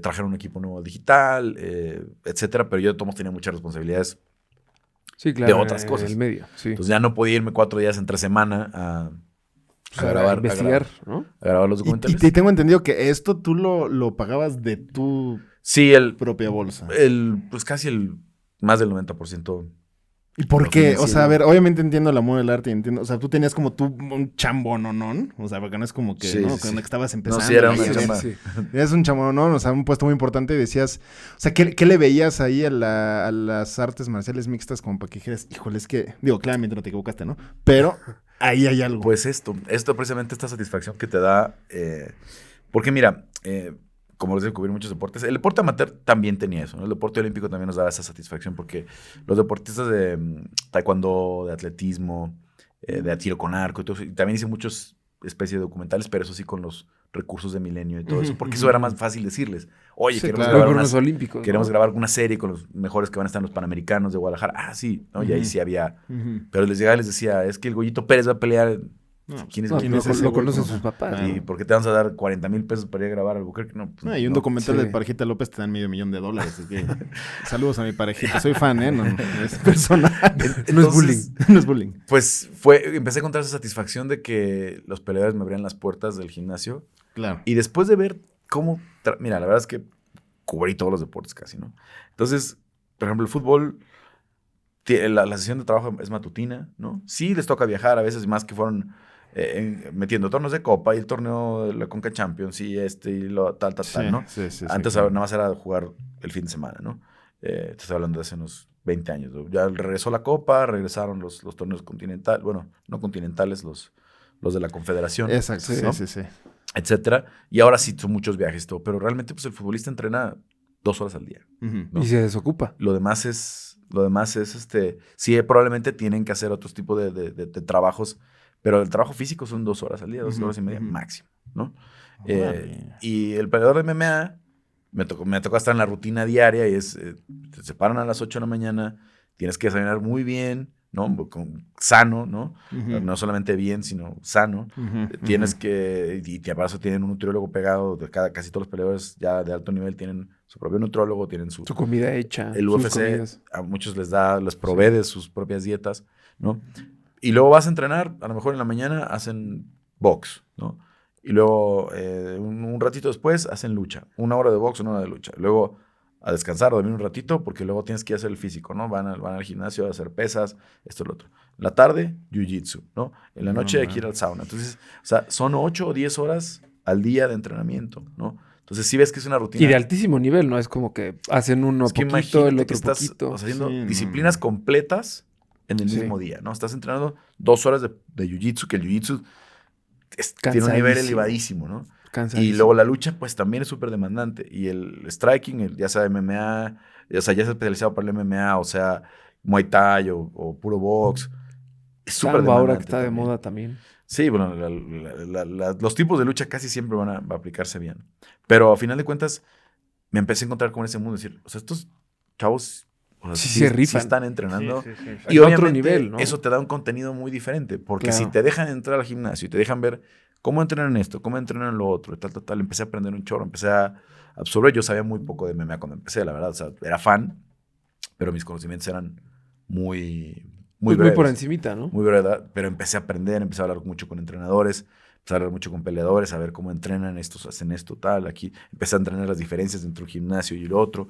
S3: trajeron un equipo nuevo digital, etcétera, pero yo de todos modos tenía muchas responsabilidades de otras cosas.
S2: En el medio, sí.
S3: Entonces ya no podía irme 4 días entre semana a grabar.
S2: A investigar, ¿no?
S3: A grabar los documentales.
S1: Y tengo entendido que esto tú lo pagabas de tu propia bolsa.
S3: Pues casi más del 90%.
S1: ¿Y por qué? O sea, a ver, obviamente entiendo el amor del arte y entiendo, o sea, tú tenías como un chambononón, o sea, porque no es como que, ¿no? Cuando estabas empezando.
S3: No, sí, era una chamba.
S1: Eres un chambononón, o sea, un puesto muy importante y decías, o sea, ¿qué le veías ahí a las artes marciales mixtas como para que dijeras, híjole, es que, digo, claramente no te equivocaste, ¿no? Pero ahí hay algo.
S3: Pues esto precisamente esta satisfacción que te da, porque mira, como les digo, cubrir muchos deportes. El deporte amateur también tenía eso, ¿no? El deporte olímpico también nos daba esa satisfacción porque los deportistas de taekwondo, de atletismo, de tiro con arco y todo eso, y también hice muchas especies de documentales, pero eso sí con los recursos de Milenio y todo eso, porque eso era más fácil decirles. Oye, queremos grabar una serie con los mejores que van a estar en los Panamericanos de Guadalajara. Ah, sí, ¿no? Y ahí sí había. Pero les llegaba y les decía, es que el Goyito Pérez va a pelear. ¿Quién es ese?
S2: Lo conocen sus papás.
S3: ¿Y por qué te vamos a dar 40,000 pesos para ir a grabar algo? No,
S1: pues, y un documental de Parejita López te dan $500,000. Así que saludos a mi parejita. Soy fan, ¿eh? No, es personal.
S2: No es bullying.
S1: No es bullying.
S3: Pues empecé a encontrar esa satisfacción de que los peleadores me abrían las puertas del gimnasio.
S1: Claro.
S3: Y después de ver cómo... Mira, la verdad es que cubrí todos los deportes casi, ¿no? Entonces, por ejemplo, el fútbol... La sesión de trabajo es matutina, ¿no? Sí les toca viajar a veces, más que fueron... metiendo torneos de copa y el torneo de la Conca Champions y tal, ¿no?
S1: Sí,
S3: antes nada más era jugar el fin de semana, ¿no? Te estoy hablando de hace unos 20 años, ¿no? Ya regresó la copa, regresaron los torneos continentales, bueno, no continentales, los de la Confederación.
S1: Exacto,
S3: ¿no?
S1: sí.
S3: Etcétera. Y ahora sí son muchos viajes, todo, pero realmente pues el futbolista entrena 2 horas al día. ¿no?
S2: Y se desocupa.
S3: Lo demás es sí, probablemente tienen que hacer otros tipos de trabajos. Pero el trabajo físico son 2 horas al día, 2 horas y media máximo, ¿no? Y el peleador de MMA me tocó estar en la rutina diaria y te separan a las 8 de la mañana, tienes que desayunar muy bien, ¿no? Sano, ¿no? No solamente bien, sino sano. Tienes que, y para eso tienen un nutriólogo pegado, casi todos los peleadores ya de alto nivel tienen su propio nutriólogo, tienen su
S2: comida hecha.
S3: El UFC a muchos les provee de sus propias dietas, ¿no? Y luego vas a entrenar, a lo mejor en la mañana hacen box, ¿no? Y luego un ratito después hacen lucha. 1 hora de box, 1 hora de lucha. Luego a descansar, a dormir un ratito, porque luego tienes que ir a hacer el físico, ¿no? Van al gimnasio a hacer pesas, esto y lo otro. En la tarde, jiu-jitsu, ¿no? En la noche hay que ir al sauna. Entonces, o sea, son 8 o 10 horas al día de entrenamiento, ¿no? Entonces sí ves que es una rutina.
S2: Y de altísimo nivel, ¿no? Es como que hacen uno poquito, el otro poquito.
S3: Haciendo disciplinas completas en el mismo día, ¿no? Estás entrenando 2 horas de jiu-jitsu, que el jiu-jitsu tiene un nivel elevadísimo, ¿no? Y luego la lucha, pues también es súper demandante. Y el striking, ya sea MMA, o sea, ya se ha especializado para el MMA, o sea, Muay Thai o puro box. Es súper demandante.
S2: Ahora que está de moda también.
S3: Sí, bueno, los tipos de lucha casi siempre van a aplicarse bien. Pero a final de cuentas, me empecé a encontrar con ese mundo. Decir, o sea, estos chavos... O sea,
S2: sí se rifan.
S3: Sí están entrenando.
S2: Sí.
S3: Y obviamente
S2: otro nivel, ¿no?
S3: Eso te da un contenido muy diferente. Porque si te dejan entrar al gimnasio y te dejan ver cómo entrenan esto, cómo entrenan lo otro, tal, empecé a aprender un chorro, empecé a absorber. Yo sabía muy poco de MMA cuando empecé, la verdad. O sea, era fan, pero mis conocimientos eran muy breves.
S2: Muy por encimita, ¿no?
S3: Muy breve, pero empecé a aprender, empecé a hablar mucho con entrenadores, empecé a hablar mucho con peleadores, a ver cómo entrenan estos, hacen esto, tal. Aquí empecé a entrenar las diferencias entre un gimnasio y el otro.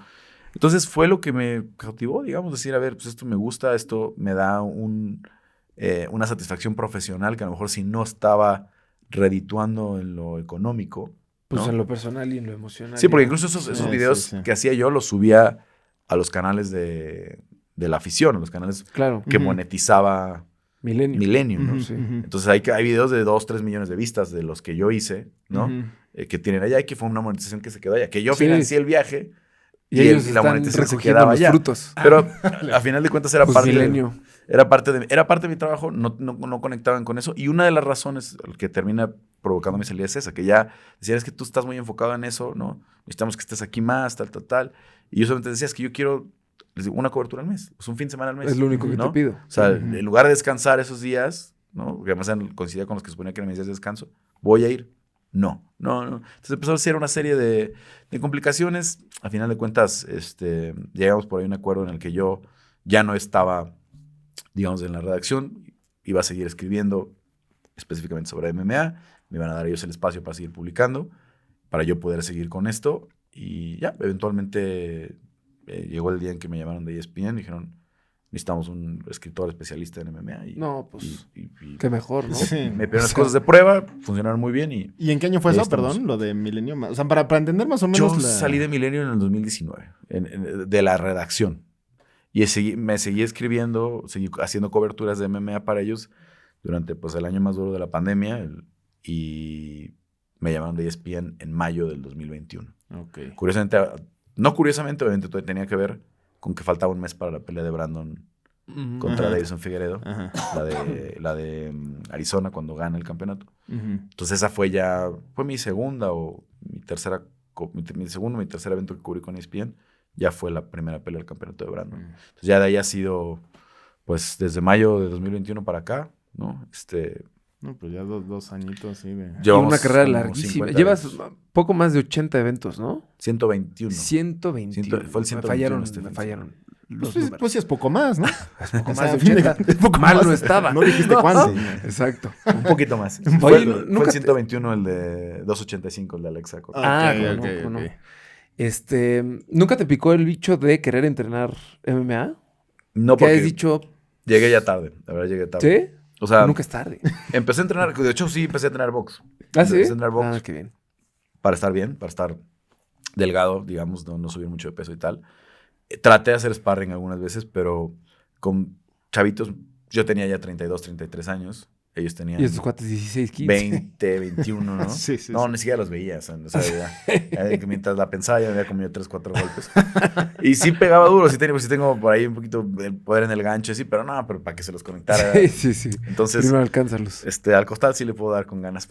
S3: Entonces fue lo que me cautivó, digamos, decir, a ver, pues esto me gusta, esto me da una satisfacción profesional que a lo mejor si no estaba redituando en lo económico.
S2: Pues
S3: ¿no?
S2: en lo personal y en lo emocional.
S3: Sí, porque incluso esos videos que hacía yo los subía a los canales de la afición, a los canales
S2: Claro.
S3: que monetizaba Millennium, ¿no?
S2: Sí.
S3: Entonces hay videos de 2-3 millones de vistas de los que yo hice, ¿no? Que tienen allá y que fue una monetización que se quedó allá. Que yo financié el viaje
S2: y ellos
S3: la monetización se
S2: recogiendo
S3: quedaba
S2: los
S3: allá.
S2: frutos.
S3: Pero a final de cuentas era
S2: Pues
S3: parte
S2: Milenio.
S3: era parte de mi trabajo, no conectaban con eso. Y una de las razones que termina provocando mi salida es esa, que ya decían, es que tú estás muy enfocado en eso, ¿no? Necesitamos que estés aquí más, tal. Y yo solamente decía, es que yo quiero, les digo, una cobertura al mes, pues un fin de semana al mes.
S2: Es lo único que
S3: ¿no?
S2: te pido.
S3: O sea, en lugar de descansar esos días, ¿no? Porque además coincidía con los que suponía que eran mis días de descanso, voy a ir. No. Entonces empezó a ser una serie de complicaciones. A final de cuentas, llegamos por ahí a un acuerdo en el que yo ya no estaba, digamos, en la redacción. Iba a seguir escribiendo específicamente sobre MMA. Me iban a dar ellos el espacio para seguir publicando, para yo poder seguir con esto. Y ya, eventualmente llegó el día en que me llamaron de ESPN. Dijeron, necesitamos un escritor especialista en MMA.
S2: Qué mejor, ¿no?
S1: Sí.
S3: Me pidieron las cosas de prueba, funcionaron muy bien. ¿Y
S1: en qué año fue eso,
S3: estamos.
S1: perdón? Lo de Milenio. O sea, para entender más o menos.
S3: Yo salí de Milenio en el 2019, de la redacción. Y me seguí escribiendo, seguí haciendo coberturas de MMA para ellos durante pues, el año más duro de la pandemia. Y me llamaron de ESPN en mayo del 2021.
S1: Okay.
S3: Curiosamente, obviamente todo tenía que ver con que faltaba un mes para la pelea de Brandon contra Davison Figueiredo, la de Arizona cuando gana el campeonato. Entonces esa fue mi segunda o mi tercera, mi tercer evento que cubrí con ESPN, ya fue la primera pelea del campeonato de Brandon. Entonces ya de ahí ha sido, pues desde mayo de 2021 para acá, ¿no?
S1: No, pues ya dos añitos así de...
S2: Llevamos una carrera larguísima. Llevas poco más de 80 eventos, ¿no?
S3: 121.
S2: 121.
S3: Fue el 121.
S2: Me fallaron.
S1: Pues sí es poco más, ¿no?
S2: Es poco más de 80. Mal no estaba.
S1: No dijiste cuánto.
S2: Exacto.
S3: Un poquito más.
S2: Oye,
S3: fue el 121 el de 285, el de Alexa.
S2: No. ¿Nunca te picó el bicho de querer entrenar MMA?
S3: No,
S2: porque...
S3: ¿Qué
S2: has dicho?
S3: Llegué ya tarde. La verdad, llegué tarde.
S2: ¿Sí?
S3: O sea,
S2: nunca es tarde.
S3: Empecé a entrenar, de hecho sí empecé a entrenar box.
S2: ¿Ah, sí?
S3: Empecé a entrenar box.
S2: Qué bien.
S3: Para estar bien, para estar delgado, digamos, no subir mucho de peso y tal. Traté de hacer sparring algunas veces, pero con chavitos, yo tenía ya 32, 33 años. Ellos tenían...
S2: Y estos cuates 16, 15.
S3: 20, 21, ¿no?
S1: Sí.
S3: Ni siquiera los veía. O sea, ya mientras la pensaba, ya me había comido 3, 4 golpes. Y sí pegaba duro, sí tengo por ahí un poquito de poder en el gancho, sí, pero pero para que se los conectara.
S2: Sí.
S3: Entonces,
S2: primero alcánzalos.
S3: Al costal sí le puedo dar con ganas,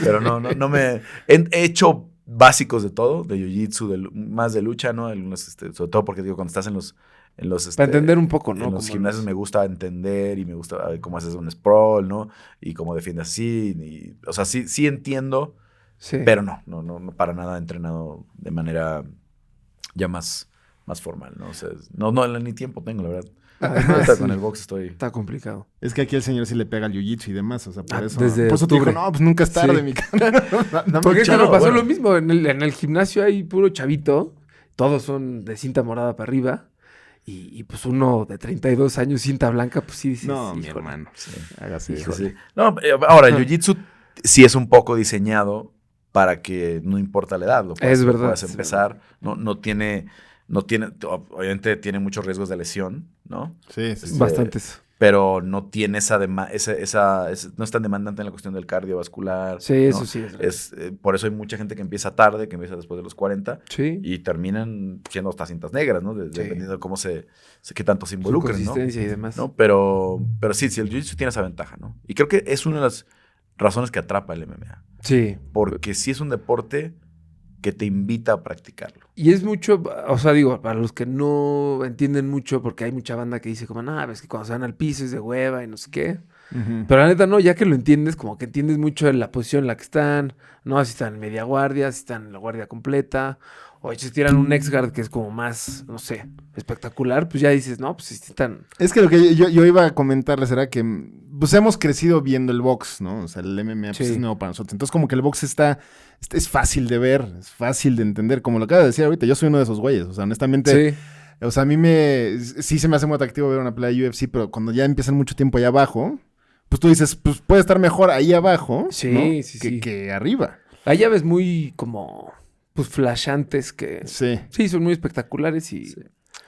S3: pero no me... He hecho básicos de todo, de jiu-jitsu, más de lucha, ¿no? Algunos, sobre todo porque digo, cuando estás en los
S2: para entender un poco, ¿no?
S3: En los gimnasios me gusta entender y me gusta cómo haces un sprawl, ¿no? Y cómo defiendes así. O sea, sí entiendo, pero no para nada he entrenado de manera ya más formal, ¿no? O sea, no ni tiempo tengo, la verdad.
S2: Además,
S3: con el box
S2: está complicado.
S1: Es que aquí el señor sí le pega al jiu-jitsu y demás, o sea, por eso...
S2: Desde
S1: por eso te digo, no, pues nunca es tarde, mi cara.
S2: Porque claro, pasó lo mismo. En el gimnasio hay puro chavito. Todos son de cinta morada para arriba. Y pues uno de 32 años, cinta blanca, pues sí dices...
S1: No, mi hermano. Hágase eso.
S3: Sí. No, ahora, el jiu-jitsu sí es un poco diseñado para que no importa la edad.
S2: Es verdad.
S3: Puedes empezar. No tiene, obviamente tiene muchos riesgos de lesión, ¿no?
S1: Sí.
S2: Bastantes.
S3: Pero no tiene no es tan demandante en la cuestión del cardiovascular.
S2: Sí, eso sí.
S3: Por eso hay mucha gente que empieza tarde, que empieza después de los 40.
S2: Sí.
S3: Y terminan siendo hasta cintas negras, ¿no? Dependiendo de qué tanto se involucren,
S2: su consistencia y demás.
S3: ¿no? Pero sí, el jiu-jitsu tiene esa ventaja, ¿no? Y creo que es una de las razones que atrapa el MMA.
S2: Sí.
S3: Porque sí es un deporte que te invita a practicarlo.
S2: Y es mucho, o sea, digo, para los que no entienden mucho, porque hay mucha banda que dice como, ves que cuando se van al piso es de hueva y no sé qué. Pero la neta no, ya que lo entiendes, como que entiendes mucho de la posición en la que están, ¿no? Si están en media guardia, si están en la guardia completa, o si tiran un X-Guard que es como más, no sé, espectacular, pues ya dices, no, pues si están...
S1: Es que lo que yo iba a comentarles era que pues hemos crecido viendo el box, ¿no? O sea, el MMA pues, es nuevo para nosotros. Entonces como que el box es fácil de ver, es fácil de entender. Como lo acaba de decir ahorita, yo soy uno de esos güeyes. O sea, honestamente, o sea, a mí sí se me hace muy atractivo ver una pelea de UFC, pero cuando ya empiezan mucho tiempo allá abajo, pues tú dices, pues puede estar mejor ahí abajo, ¿no?
S2: Sí.
S1: Que arriba.
S2: Hay llaves muy como pues flashantes que
S1: Sí.
S2: son muy espectaculares y...
S3: Sí.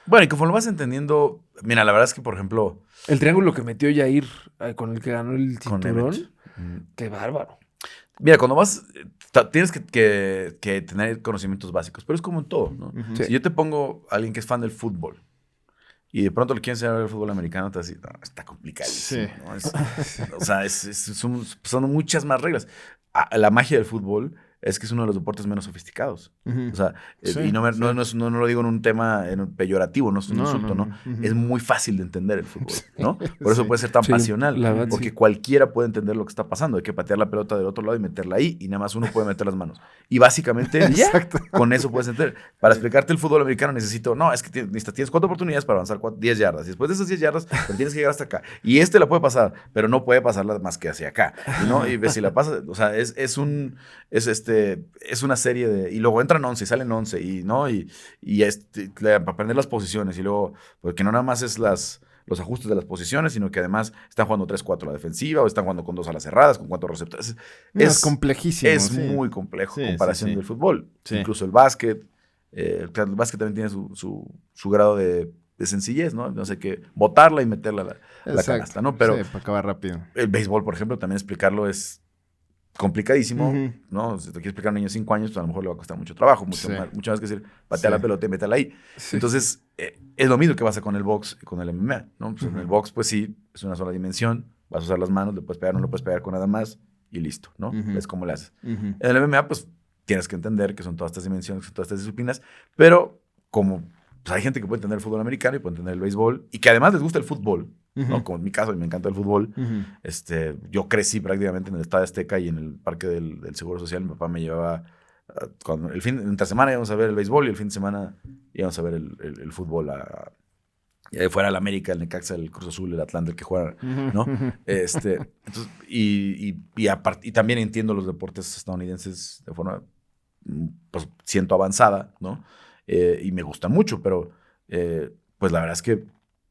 S3: Bueno, y conforme lo vas entendiendo, mira, la verdad es que, por ejemplo...
S2: El triángulo que metió Jair con el que ganó el cinturón, qué bárbaro.
S3: Mira, cuando vas, tienes que tener conocimientos básicos, pero es como en todo, ¿no?
S1: Ujú.
S2: Sí.
S3: Si yo te pongo a alguien que es fan del fútbol y de pronto le quieren enseñar el fútbol americano, te vas a decir, no, está complicadísimo,
S1: Sí.
S3: ¿no? O sea, son muchas más reglas. La magia del fútbol es que es uno de los deportes menos sofisticados.
S1: Ujú.
S3: O sea,
S1: Sí,
S3: y no
S1: sí.
S3: no lo digo en un tema peyorativo, no es un insulto, ¿no?
S1: Ujú.
S3: Es muy fácil de entender el fútbol, ¿no? Por eso
S1: Sí.
S3: puede ser tan
S2: Sí,
S3: pasional,
S2: la verdad,
S3: porque
S2: sí.
S3: cualquiera puede entender lo que está pasando. Hay que patear la pelota del otro lado y meterla ahí, y nada más uno puede meter las manos. Y básicamente, ya,
S1: Exacto.
S3: con eso puedes entender. Para explicarte el fútbol americano es que tienes 4 oportunidades para avanzar 10 yardas. Y después de esas 10 yardas, pues tienes que llegar hasta acá. Y la puede pasar, pero no puede pasarla más que hacia acá, ¿no? Y ves si la pasa, o sea, es una serie de... Y luego entran 11 y salen 11, y, ¿no? Para aprender las posiciones, y luego, porque no nada más es los ajustes de las posiciones, sino que además están jugando 3-4 a la defensiva, o están jugando con 2 alas cerradas, con 4 receptores.
S1: Es complejísimo.
S3: Es
S1: sí.
S3: muy complejo
S1: Sí,
S3: comparación
S1: sí, sí.
S3: del fútbol.
S1: Sí.
S3: Incluso el básquet. El básquet también tiene su grado de sencillez, ¿no? No sé qué, botarla y meterla a la
S1: Exacto.
S3: canasta, ¿no? Pero
S1: Sí, para acabar rápido.
S3: el béisbol, por ejemplo, también explicarlo es complicadísimo,
S1: Ujú.
S3: ¿no? Si te quieres explicar a un niño de 5 años, pues a lo mejor le va a costar mucho trabajo, mucho
S1: Sí.
S3: más que decir, patea la
S1: Sí.
S3: pelota y métela ahí.
S2: Sí.
S3: Entonces, es lo mismo que pasa con el box y con el MMA, ¿no? Pues en el box, pues sí, es una sola dimensión, vas a usar las manos, le puedes pegar, no le puedes pegar con nada más y listo, ¿no?
S1: Ujú.
S3: Es como le haces.
S1: Ujú.
S3: En el MMA, pues tienes que entender que son todas estas dimensiones, que son todas estas disciplinas, pero como pues, hay gente que puede entender el fútbol americano y puede entender el béisbol y que además les gusta el fútbol, ¿no?
S1: Ujú.
S3: Como en mi caso, a mí me encanta el fútbol.
S1: Ujú.
S3: Yo crecí prácticamente en el Estadio Azteca y en el Parque del Seguro Social. Mi papá me llevaba, entre semana íbamos a ver el béisbol y el fin de semana íbamos a ver el fútbol. Y de fuera el América, el Necaxa, el Cruz Azul, el Atlante, el que juega, ¿no? Entonces, y también entiendo los deportes estadounidenses de forma, pues, siento avanzada, ¿no? Y me gustan mucho, pero pues la verdad es que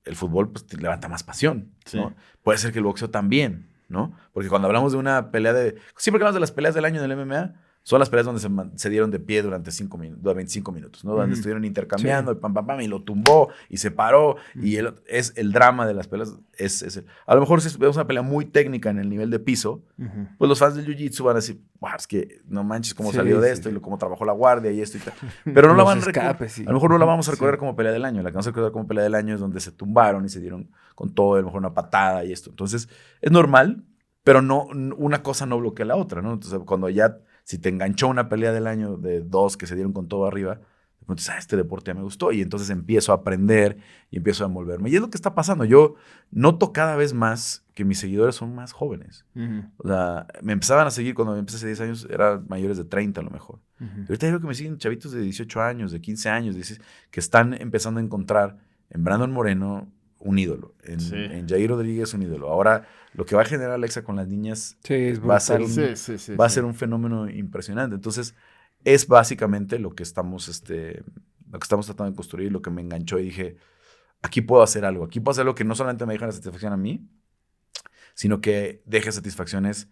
S3: el fútbol pues, te levanta más pasión, ¿no?
S1: Sí.
S3: Puede ser que el boxeo también, ¿no? Porque cuando hablamos de una pelea siempre que hablamos de las peleas del año en el MMA, son las peleas donde se dieron de pie durante 25 minutos, ¿no? Donde estuvieron intercambiando, y pam, pam, pam, y lo tumbó, y se paró, y es el drama de las peleas. A lo mejor si vemos una pelea muy técnica en el nivel de piso,
S1: Ujú.
S3: pues los fans del Jiu-Jitsu van a decir, wow, es que no manches cómo
S2: Sí,
S3: salió de
S2: sí,
S3: esto,
S2: sí.
S3: y cómo trabajó la guardia y esto y tal. Pero no la
S2: Los
S3: van a recordar.
S2: escapes, sí.
S3: A lo mejor no la vamos a recordar
S1: Sí.
S3: como pelea del año. La que vamos a recordar como pelea del año es donde se tumbaron y se dieron con todo, a lo mejor una patada y esto. Entonces, es normal, pero no, una cosa no bloquea la otra, ¿no? Entonces, cuando ya, si te enganchó una pelea del año de 2 que se dieron con todo arriba, de pronto dices, este deporte ya me gustó, y entonces empiezo a aprender y empiezo a envolverme. Y es lo que está pasando. Yo noto cada vez más que mis seguidores son más jóvenes.
S1: Ujú.
S3: O sea, me empezaban a seguir cuando empecé hace 10 años, eran mayores de 30 a lo mejor.
S1: Ujú.
S3: Y ahorita yo creo que me siguen chavitos de 18 años, de 15 años, que están empezando a encontrar en Brandon Moreno un ídolo,
S1: Sí.
S3: en Jair Rodríguez un ídolo. Ahora, lo que va a generar Alexa con las niñas
S2: Sí, es
S3: va a ser
S2: brutal.
S1: Sí,
S3: va a
S1: sí.
S3: ser un fenómeno impresionante. Entonces, es básicamente lo que estamos tratando de construir, lo que me enganchó y dije, aquí puedo hacer algo que no solamente me deja la satisfacción a mí, sino que deje satisfacciones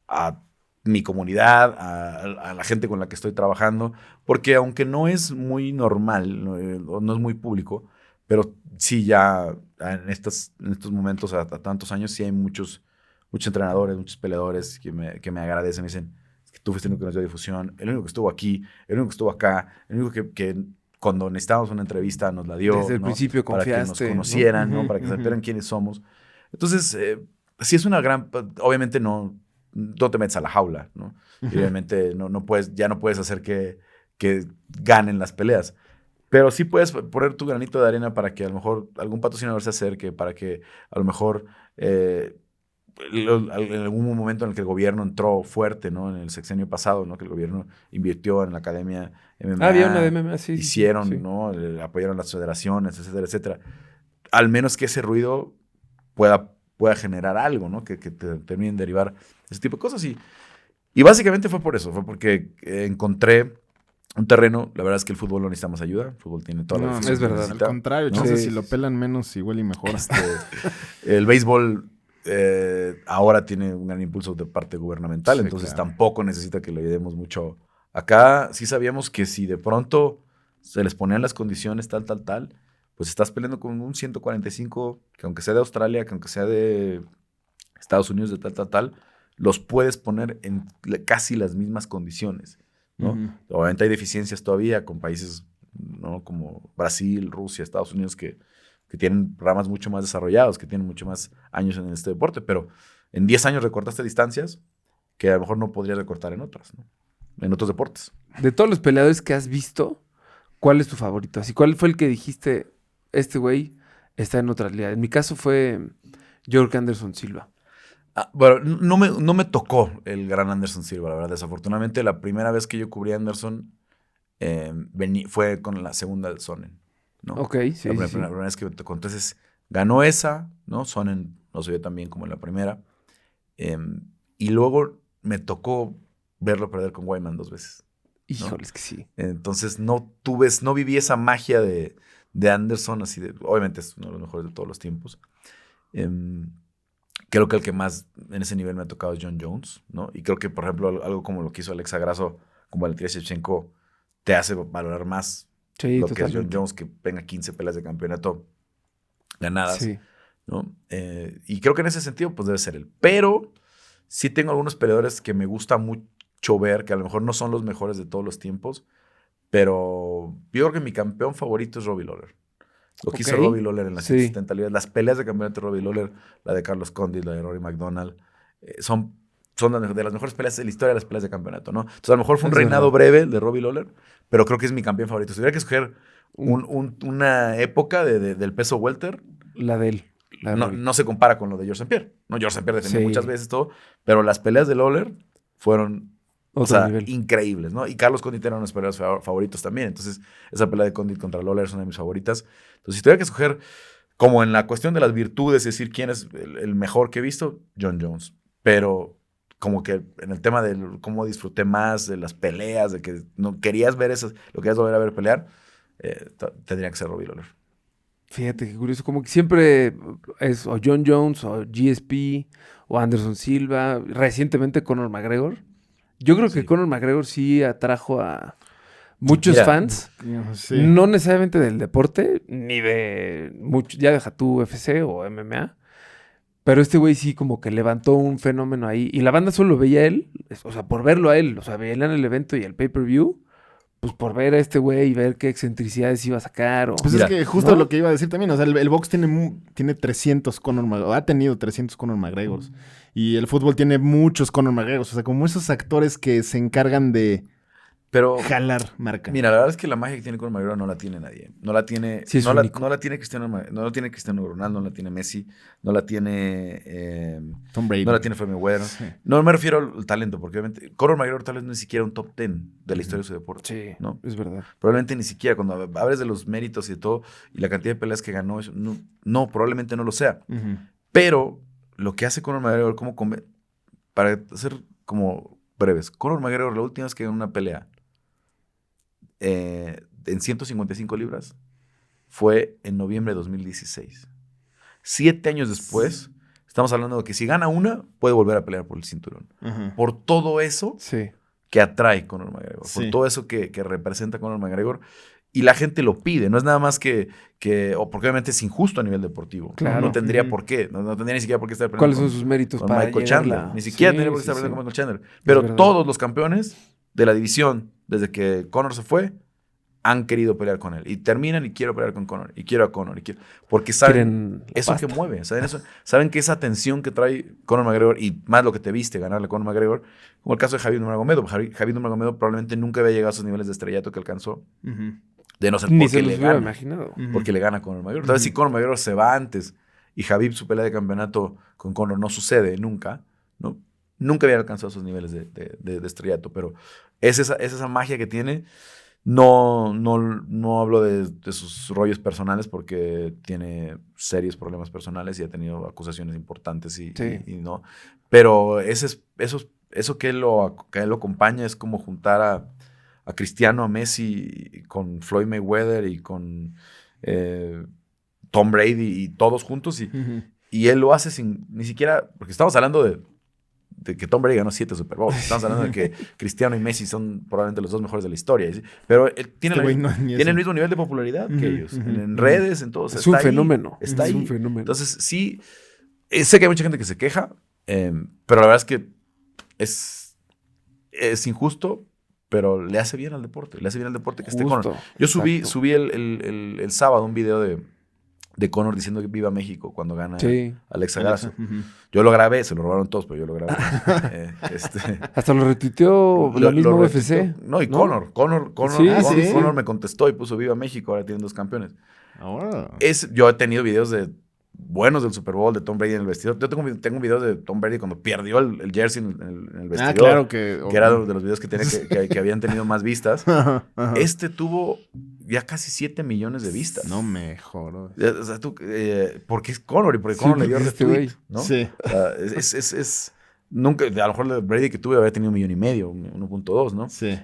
S3: a mi comunidad, a la gente con la que estoy trabajando, porque aunque no es muy normal, no es muy público, pero sí ya en estos momentos, a tantos años, sí hay muchos entrenadores, muchos peleadores que me agradecen, me dicen, es que tú fuiste el único que nos dio difusión, el único que estuvo aquí, el único que estuvo acá, el único que cuando necesitábamos una entrevista nos la dio.
S2: Desde el
S3: ¿no?
S2: principio
S3: para que nos
S2: confiaste, ¿no?
S3: conocieran, ¿no?
S1: Ujú,
S3: Para que
S1: ujú.
S3: supieran quiénes somos. Entonces, sí es una gran... Obviamente no te metes a la jaula, ¿no? Y obviamente ya no puedes hacer que ganen las peleas. Pero sí puedes poner tu granito de arena para que a lo mejor algún patrocinador se acerque, para que a lo mejor en algún momento en el que el gobierno entró fuerte, ¿no? En el sexenio pasado, ¿no? Que el gobierno invirtió en la academia MMA.
S2: Había una de MMA, sí.
S3: Hicieron,
S2: sí.
S3: ¿no? Apoyaron las federaciones, etcétera, etcétera. Al menos que ese ruido pueda generar algo, ¿no? Que te terminen de derivar ese tipo de cosas. Y básicamente fue por eso, fue porque encontré un terreno. La verdad es que el fútbol no necesita más ayuda. El fútbol tiene toda la
S1: No,
S3: difusión
S2: es
S3: que
S2: verdad.
S1: Al
S3: necesita,
S1: contrario,
S3: ¿no?
S1: chances
S2: Sí.
S1: si lo pelan menos, igual y mejor.
S3: El béisbol ahora tiene un gran impulso de parte gubernamental,
S1: Sí,
S3: entonces
S1: claro.
S3: tampoco necesita que le demos mucho Acá sí sabíamos que si de pronto se les ponían las condiciones tal, pues estás peleando con un 145 que aunque sea de Australia, que aunque sea de Estados Unidos de tal, los puedes poner en casi las mismas condiciones, ¿no? Obviamente hay deficiencias todavía con países, ¿no? Como Brasil, Rusia, Estados Unidos que tienen programas mucho más desarrollados, que tienen mucho más años en este deporte, pero en 10 años recortaste distancias que a lo mejor no podrías recortar en otras, ¿no? En otros deportes.
S2: De todos los peleadores que has visto, ¿cuál es tu favorito? Así, ¿cuál fue el que dijiste, este güey está en otra liga? En mi caso fue Jorge Anderson Silva.
S3: Bueno, no me tocó el gran Anderson Silva, la verdad. Desafortunadamente, la primera vez que yo cubrí a Anderson fue con la segunda de Sonnen, ¿no?
S2: Ok, sí,
S3: la primera vez que me tocó. Entonces, ganó esa, ¿no? Sonnen no se vio tan bien como en la primera. Y luego me tocó verlo perder con Weidman 2 veces.
S2: Híjoles que sí.
S3: Entonces, no viví esa magia de Anderson, así de, obviamente es uno de los mejores de todos los tiempos. Creo que el que más en ese nivel me ha tocado es Jon Jones, ¿no? Y creo que, por ejemplo, algo como lo que hizo Alexa Grasso con Valentina Shevchenko te hace valorar más lo que es Jon Jones, que tenga 15 peleas de campeonato ganadas, sí, ¿no? Y creo que en ese sentido, pues debe ser él. Pero sí tengo algunos peleadores que me gusta mucho ver, que a lo mejor no son los mejores de todos los tiempos, pero yo creo que mi campeón favorito es Robbie Lawler. Lo que hizo Robbie Lawler en las 170 libras. Las peleas de campeonato de Robbie Lawler, la de Carlos Condit, la de Rory McDonald, son de las mejores peleas de la historia de las peleas de campeonato, ¿no? Entonces, a lo mejor fue un reinado breve el de Robbie Lawler, pero creo que es mi campeón favorito. Si tuviera que escoger una época del peso welter,
S2: la de él.
S3: No se compara con lo de Georges St-Pierre. ¿No? Georges St-Pierre defendió muchas veces todo, pero las peleas de Lawler fueron increíbles, ¿no? Y Carlos Condit era uno de mis peleadores favoritos también. Entonces, esa pelea de Condit contra Lawler es una de mis favoritas. Entonces, si tuviera que escoger, como en la cuestión de las virtudes, es decir, quién es el mejor que he visto, Jon Jones. Pero como que en el tema de cómo disfruté más de las peleas, de que no querías ver esas, lo querías volver a ver pelear, tendría que ser Robbie Lawler.
S2: Fíjate qué curioso, como que siempre es o Jon Jones o GSP o Anderson Silva, recientemente Conor McGregor. Yo creo que Conor McGregor sí atrajo a muchos fans, no necesariamente del deporte, ni de mucho, ya deja tu UFC o MMA, pero este güey sí como que levantó un fenómeno ahí, y la banda solo lo veía a él, o sea, por verlo a él, o sea, veían el evento y el pay-per-view, pues por ver a este güey y ver qué excentricidades iba a sacar.
S1: Pues mira, es que justo lo que iba a decir también, o sea, el box tiene 300 Conor McGregor, ha tenido 300 Conor McGregors. Y el fútbol tiene muchos Conor McGregors, o sea, como esos actores que se encargan de jalar marca.
S3: Mira, la verdad es que la magia que tiene Conor McGregor no la tiene nadie. No la tiene, no la tiene Cristiano Ronaldo, no la tiene Messi, no la tiene
S1: Tom Brady.
S3: No la tiene Floyd Mayweather. Sí. No me refiero al talento, porque obviamente Conor McGregor tal vez no es ni siquiera un top 10 de la historia de su deporte.
S2: Sí,
S3: ¿no?
S2: Es verdad.
S3: Probablemente ni siquiera, cuando hables de los méritos y de todo, y la cantidad de peleas que ganó, no probablemente no lo sea. Pero lo que hace Conor McGregor, para ser como breves, Conor McGregor la última vez que ganó una pelea en 155 libras fue en noviembre de 2016. 7 años después, estamos hablando de que si gana una, puede volver a pelear por el cinturón. Por todo eso que atrae Conor McGregor, por todo eso que representa Conor McGregor, y la gente lo pide. No es nada más porque obviamente es injusto a nivel deportivo. Claro. No tendría por qué. No tendría ni siquiera por qué estar peleando.
S2: ¿Cuáles son sus méritos
S3: para Michael Chandler? Ni siquiera tendría por qué estar peleando con Michael Chandler. Pero todos los campeones de la división, desde que Conor se fue, han querido pelear con él. Y terminan y quiero pelear con Conor. Y quiero a Conor. Porque saben eso que mueve. Saben que esa tensión que trae Conor McGregor, y más lo que te viste ganarle a Conor McGregor, como el caso de Khabib Nurmagomedov. Khabib Nurmagomedov probablemente nunca había llegado a esos niveles de estrellato que alcanzó. De no ser porque le gana.
S2: Imaginado.
S3: Porque le gana a Conor McGregor. Entonces, si Conor McGregor se va antes y Khabib su pelea de campeonato con Conor no sucede nunca, ¿no? Nunca había alcanzado esos niveles de estrellato. Pero es esa magia que tiene. No hablo de sus rollos personales porque tiene serios problemas personales y ha tenido acusaciones importantes y no. Pero eso que él lo acompaña es como juntar a Cristiano, a Messi, con Floyd Mayweather y con Tom Brady y todos juntos. Y él lo hace sin ni siquiera... Porque estamos hablando de de que Tom Brady ganó 7 Super Bowls. Estamos hablando de que Cristiano y Messi son probablemente los 2 mejores de la historia. ¿sí? Pero él tiene el mismo nivel de popularidad que ellos. En redes, en todo.
S2: Es un fenómeno.
S3: Está ahí.
S2: Es un fenómeno.
S3: Entonces, sí, sé que hay mucha gente que se queja, pero la verdad es que es injusto, pero le hace bien al deporte. Le hace bien al deporte que esté Conor. Yo subí el sábado un video de Conor diciendo que viva México cuando gana Alexa Grasso. Yo lo grabé, se lo robaron todos, pero yo lo grabé.
S2: Hasta lo retuiteó la misma UFC.
S3: No, y ¿no? Conor me contestó y puso viva México, ahora tienen 2 campeones. Yo he tenido videos buenos del Super Bowl, de Tom Brady en el vestidor. Yo tengo un video de Tom Brady cuando perdió el jersey en el vestidor.
S1: Claro
S3: que era de los videos que habían tenido más vistas. Tuvo ya casi 7 millones de vistas.
S1: No me jodas.
S3: O sea, porque es Conor y porque Conor le dio retweet, ¿no?
S1: Sí.
S3: Nunca, a lo mejor el Brady que tuve había tenido 1.5 millones, 1.2, ¿no?
S1: Sí.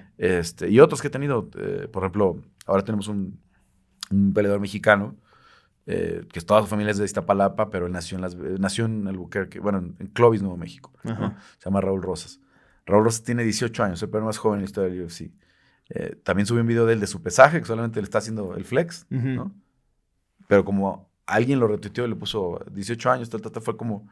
S3: Y otros que he tenido, por ejemplo, ahora tenemos un peleador mexicano que toda su familia es de Iztapalapa, pero él nació en Albuquerque, en Clovis, Nuevo México, ¿no? Se llama Raúl Rosas. Raúl Rosas tiene 18 años, el peleador más joven en la historia del UFC. También subí un video de él de su pesaje, que solamente le está haciendo el flex, ¿no? Pero como alguien lo retuiteó y le puso 18 años, fue como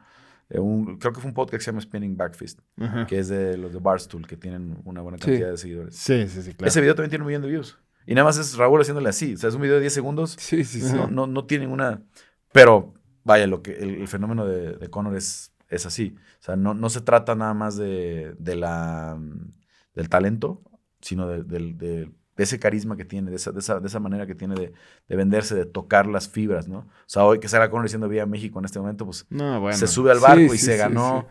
S3: creo que fue un podcast que se llama Spinning Backfist, que es de los de Barstool, que tienen una buena cantidad de seguidores.
S1: Sí, claro.
S3: Ese video también tiene 1 millón de views. Y nada más es Raúl haciéndole así. O sea, es un video de 10 segundos.
S2: Sí.
S3: No tiene ninguna... Pero, vaya, el fenómeno de Conor es así. O sea, no se trata nada más del talento, sino de ese carisma que tiene, de esa manera que tiene de venderse, de tocar las fibras, ¿no? O sea, hoy que salga Conor diciendo Viva México en este momento, pues se sube al barco y se ganó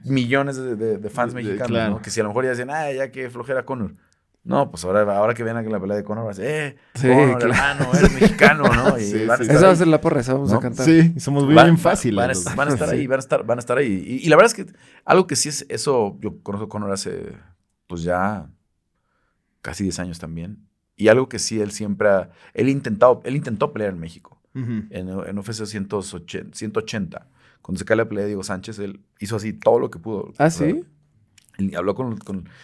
S3: millones de fans mexicanos,
S1: claro.
S3: ¿no? Que si a lo mejor ya dicen, ya que flojera Conor. No, pues ahora que vean la pelea de Conor, va a ser, Conor, claro. Hermano, eres mexicano, ¿no? Y
S2: esa va a ser la porra, esa vamos a cantar.
S1: Sí, somos bien fáciles.
S3: Van a estar ahí, van a estar ahí. Y la verdad es que algo que sí es eso, yo conozco a Conor hace, pues ya casi 10 años también. Y algo que sí él intentó pelear en México. En UFC 180. Cuando se cae la pelea de Diego Sánchez, él hizo así todo lo que pudo.
S2: ¿Ah, sí?
S3: Y habló con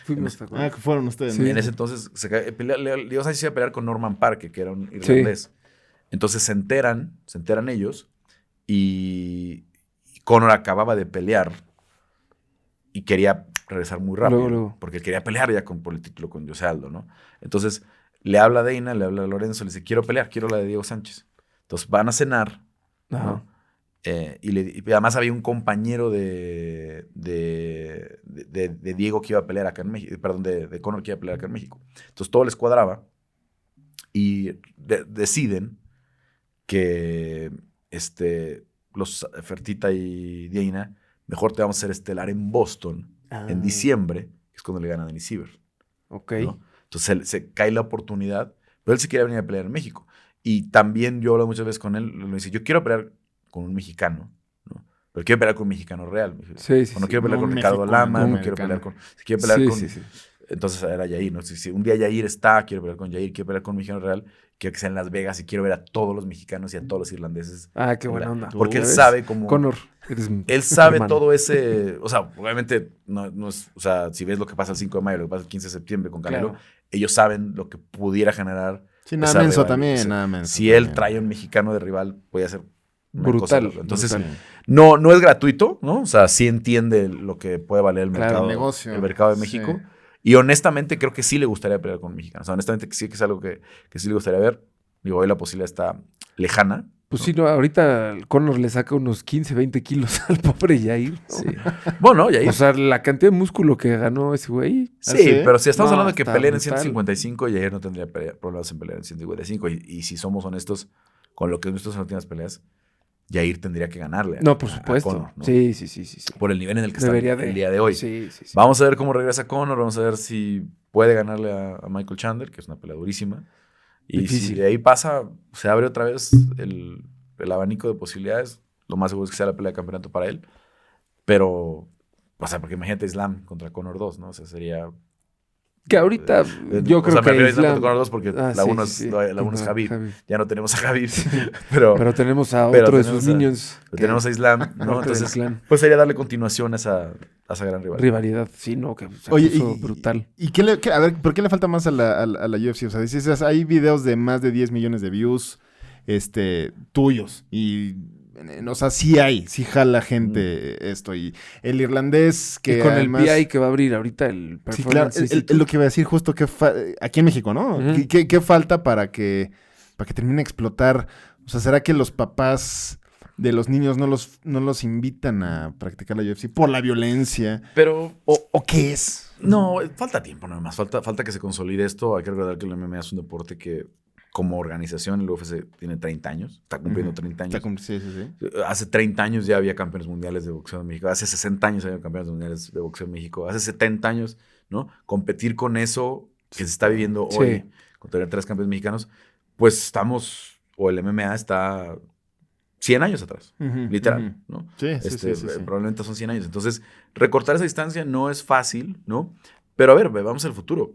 S1: que fueron ustedes.
S3: Sí. En ese entonces, Diego Sánchez iba a pelear con Norman Parke, que era un irlandés. Sí. Entonces se enteran ellos, y Conor acababa de pelear y quería regresar muy rápido. Luego. Porque él quería pelear ya por el título con José Aldo, ¿no? Entonces le habla a Dana, le habla a Lorenzo, le dice, quiero pelear, quiero la de Diego Sánchez. Entonces van a cenar, ¿no? Y además había un compañero de Diego que iba a pelear acá en México, perdón, de Conor que iba a pelear acá en México. Entonces todo les cuadraba y deciden que los Fertitta y Dana, mejor te vamos a hacer estelar en Boston en diciembre, que es cuando le gana a Denis Siver.
S2: Ok.
S3: ¿No? Entonces se cae la oportunidad, pero él sí quería venir a pelear en México. Y también yo hablo muchas veces con él, le dice, yo quiero pelear con un mexicano, ¿no? Pero quiero pelear con un mexicano real. No quiero pelear con Ricardo Lama, no quiero pelear con... Quiero pelear con... Sí. Entonces era Yair, ¿no? Si un día Yair está, quiero pelear con Yair, quiero pelear con un mexicano real, quiero que sea en Las Vegas y quiero ver a todos los mexicanos y a todos los irlandeses.
S2: Qué buena onda.
S3: Porque él sabe cómo...
S2: Conor,
S3: él sabe todo ese... O sea, obviamente, no es... O sea, si ves lo que pasa el 5 de mayo, lo que pasa el 15 de septiembre con Canelo, ellos saben lo que pudiera generar...
S1: Sí, nada menso también, nada menso.
S3: Si él trae a un mexicano de rival, puede ser...
S2: Brutal.
S3: Entonces, no es gratuito, ¿no? O sea, sí entiende lo que puede valer el mercado, el mercado de México. Sí. Y honestamente creo que sí le gustaría pelear con mexicanos. O sea, honestamente sí que es algo que sí le gustaría ver. Digo, hoy la posibilidad está lejana.
S2: Pues sí, ahorita Conor le saca unos 15, 20 kilos al pobre Yair, ¿no?
S3: Sí. Bueno, Yair.
S2: O sea, la cantidad de músculo que ganó ese güey.
S3: Sí, pero si estamos hablando de que peleen en 155, Yair no tendría problemas en pelear en 155. Y si somos honestos con lo que hemos visto en las últimas peleas, Yair tendría que ganarle.
S2: No, por supuesto.
S3: Conor, ¿no?
S2: Sí.
S3: Por el nivel en el que está el día de hoy.
S2: Sí.
S3: Vamos a ver cómo regresa Conor. Vamos a ver si puede ganarle a Michael Chandler, que es una pelea durísima. Y si de ahí pasa, se abre otra vez el abanico de posibilidades. Lo más seguro es que sea la pelea de campeonato para él. Pero, o sea, porque imagínate Islam contra Conor 2, ¿no? O sea, sería
S2: Que ahorita yo creo que
S3: Islam con los dos porque la uno es Khabib. Ya no tenemos a Khabib, pero
S2: tenemos a otro de sus minions.
S3: Tenemos a Islam, ¿no? Entonces, pues sería darle continuación a esa gran rivalidad.
S2: Sí, no, que se
S1: puso
S2: brutal.
S1: ¿Y a ver, por qué le falta más a la UFC? O sea, dices, hay videos de más de 10 millones de views tuyos y... O sea, sí jala gente esto. Y el irlandés que.
S2: Y con
S1: además,
S2: el PI que va a abrir ahorita el Performance.
S1: Sí, claro, es lo que iba a decir justo que aquí en México, ¿no?
S2: Uh-huh.
S1: ¿Qué falta para que termine de explotar? O sea, ¿será que los papás de los niños no los invitan a practicar la UFC por la violencia?
S3: Pero.
S1: ¿O qué es?
S3: No, falta tiempo nada más. Falta que se consolide esto. Hay que recordar que el MMA es un deporte que. Como organización, el UFC tiene 30 años. Está cumpliendo 30 años.
S1: Sí.
S3: Hace 30 años ya había campeones mundiales de boxeo en México. Hace 60 años había campeones mundiales de boxeo en México. Hace 70 años, ¿no? Competir con eso que se está viviendo hoy, con tener 3 campeones mexicanos, pues estamos, o el MMA está 100 años atrás, literal, ¿no?
S1: Sí.
S3: Probablemente son 100 años. Entonces, recortar esa distancia no es fácil, ¿no? Pero a ver, vamos al futuro.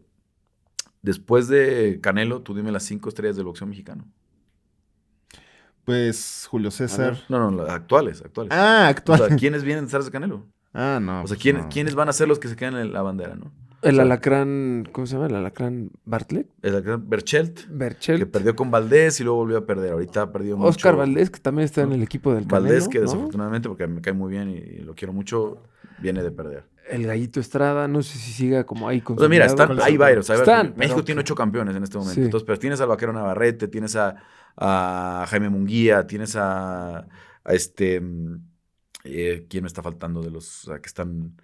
S3: Después de Canelo, tú dime las 5 estrellas del boxeo mexicano.
S1: Pues Julio César.
S3: No, las actuales.
S1: Ah, actuales.
S3: O sea, ¿quiénes vienen detrás de Canelo?
S1: Ah, no.
S3: O sea, ¿quiénes van a ser los que se quedan en la bandera, no?
S2: El alacrán, ¿cómo se llama? El alacrán Bartlett.
S3: El alacrán Berchelt. Que perdió con Valdés y luego volvió a perder. Ahorita ha perdido mucho.
S2: Oscar Valdés, que también está en el equipo del Canelo.
S3: Valdés, que desafortunadamente, porque me cae muy bien y lo quiero mucho, viene de perder.
S2: El Gallito Estrada, no sé si siga como ahí con.
S3: O sea, mira, hay varios. México
S2: pero
S3: tiene 8 campeones en este momento.
S2: Sí.
S3: Entonces, pero tienes al Vaquero Navarrete, tienes a Jaime Munguía, tienes a ¿quién me está faltando de los que están?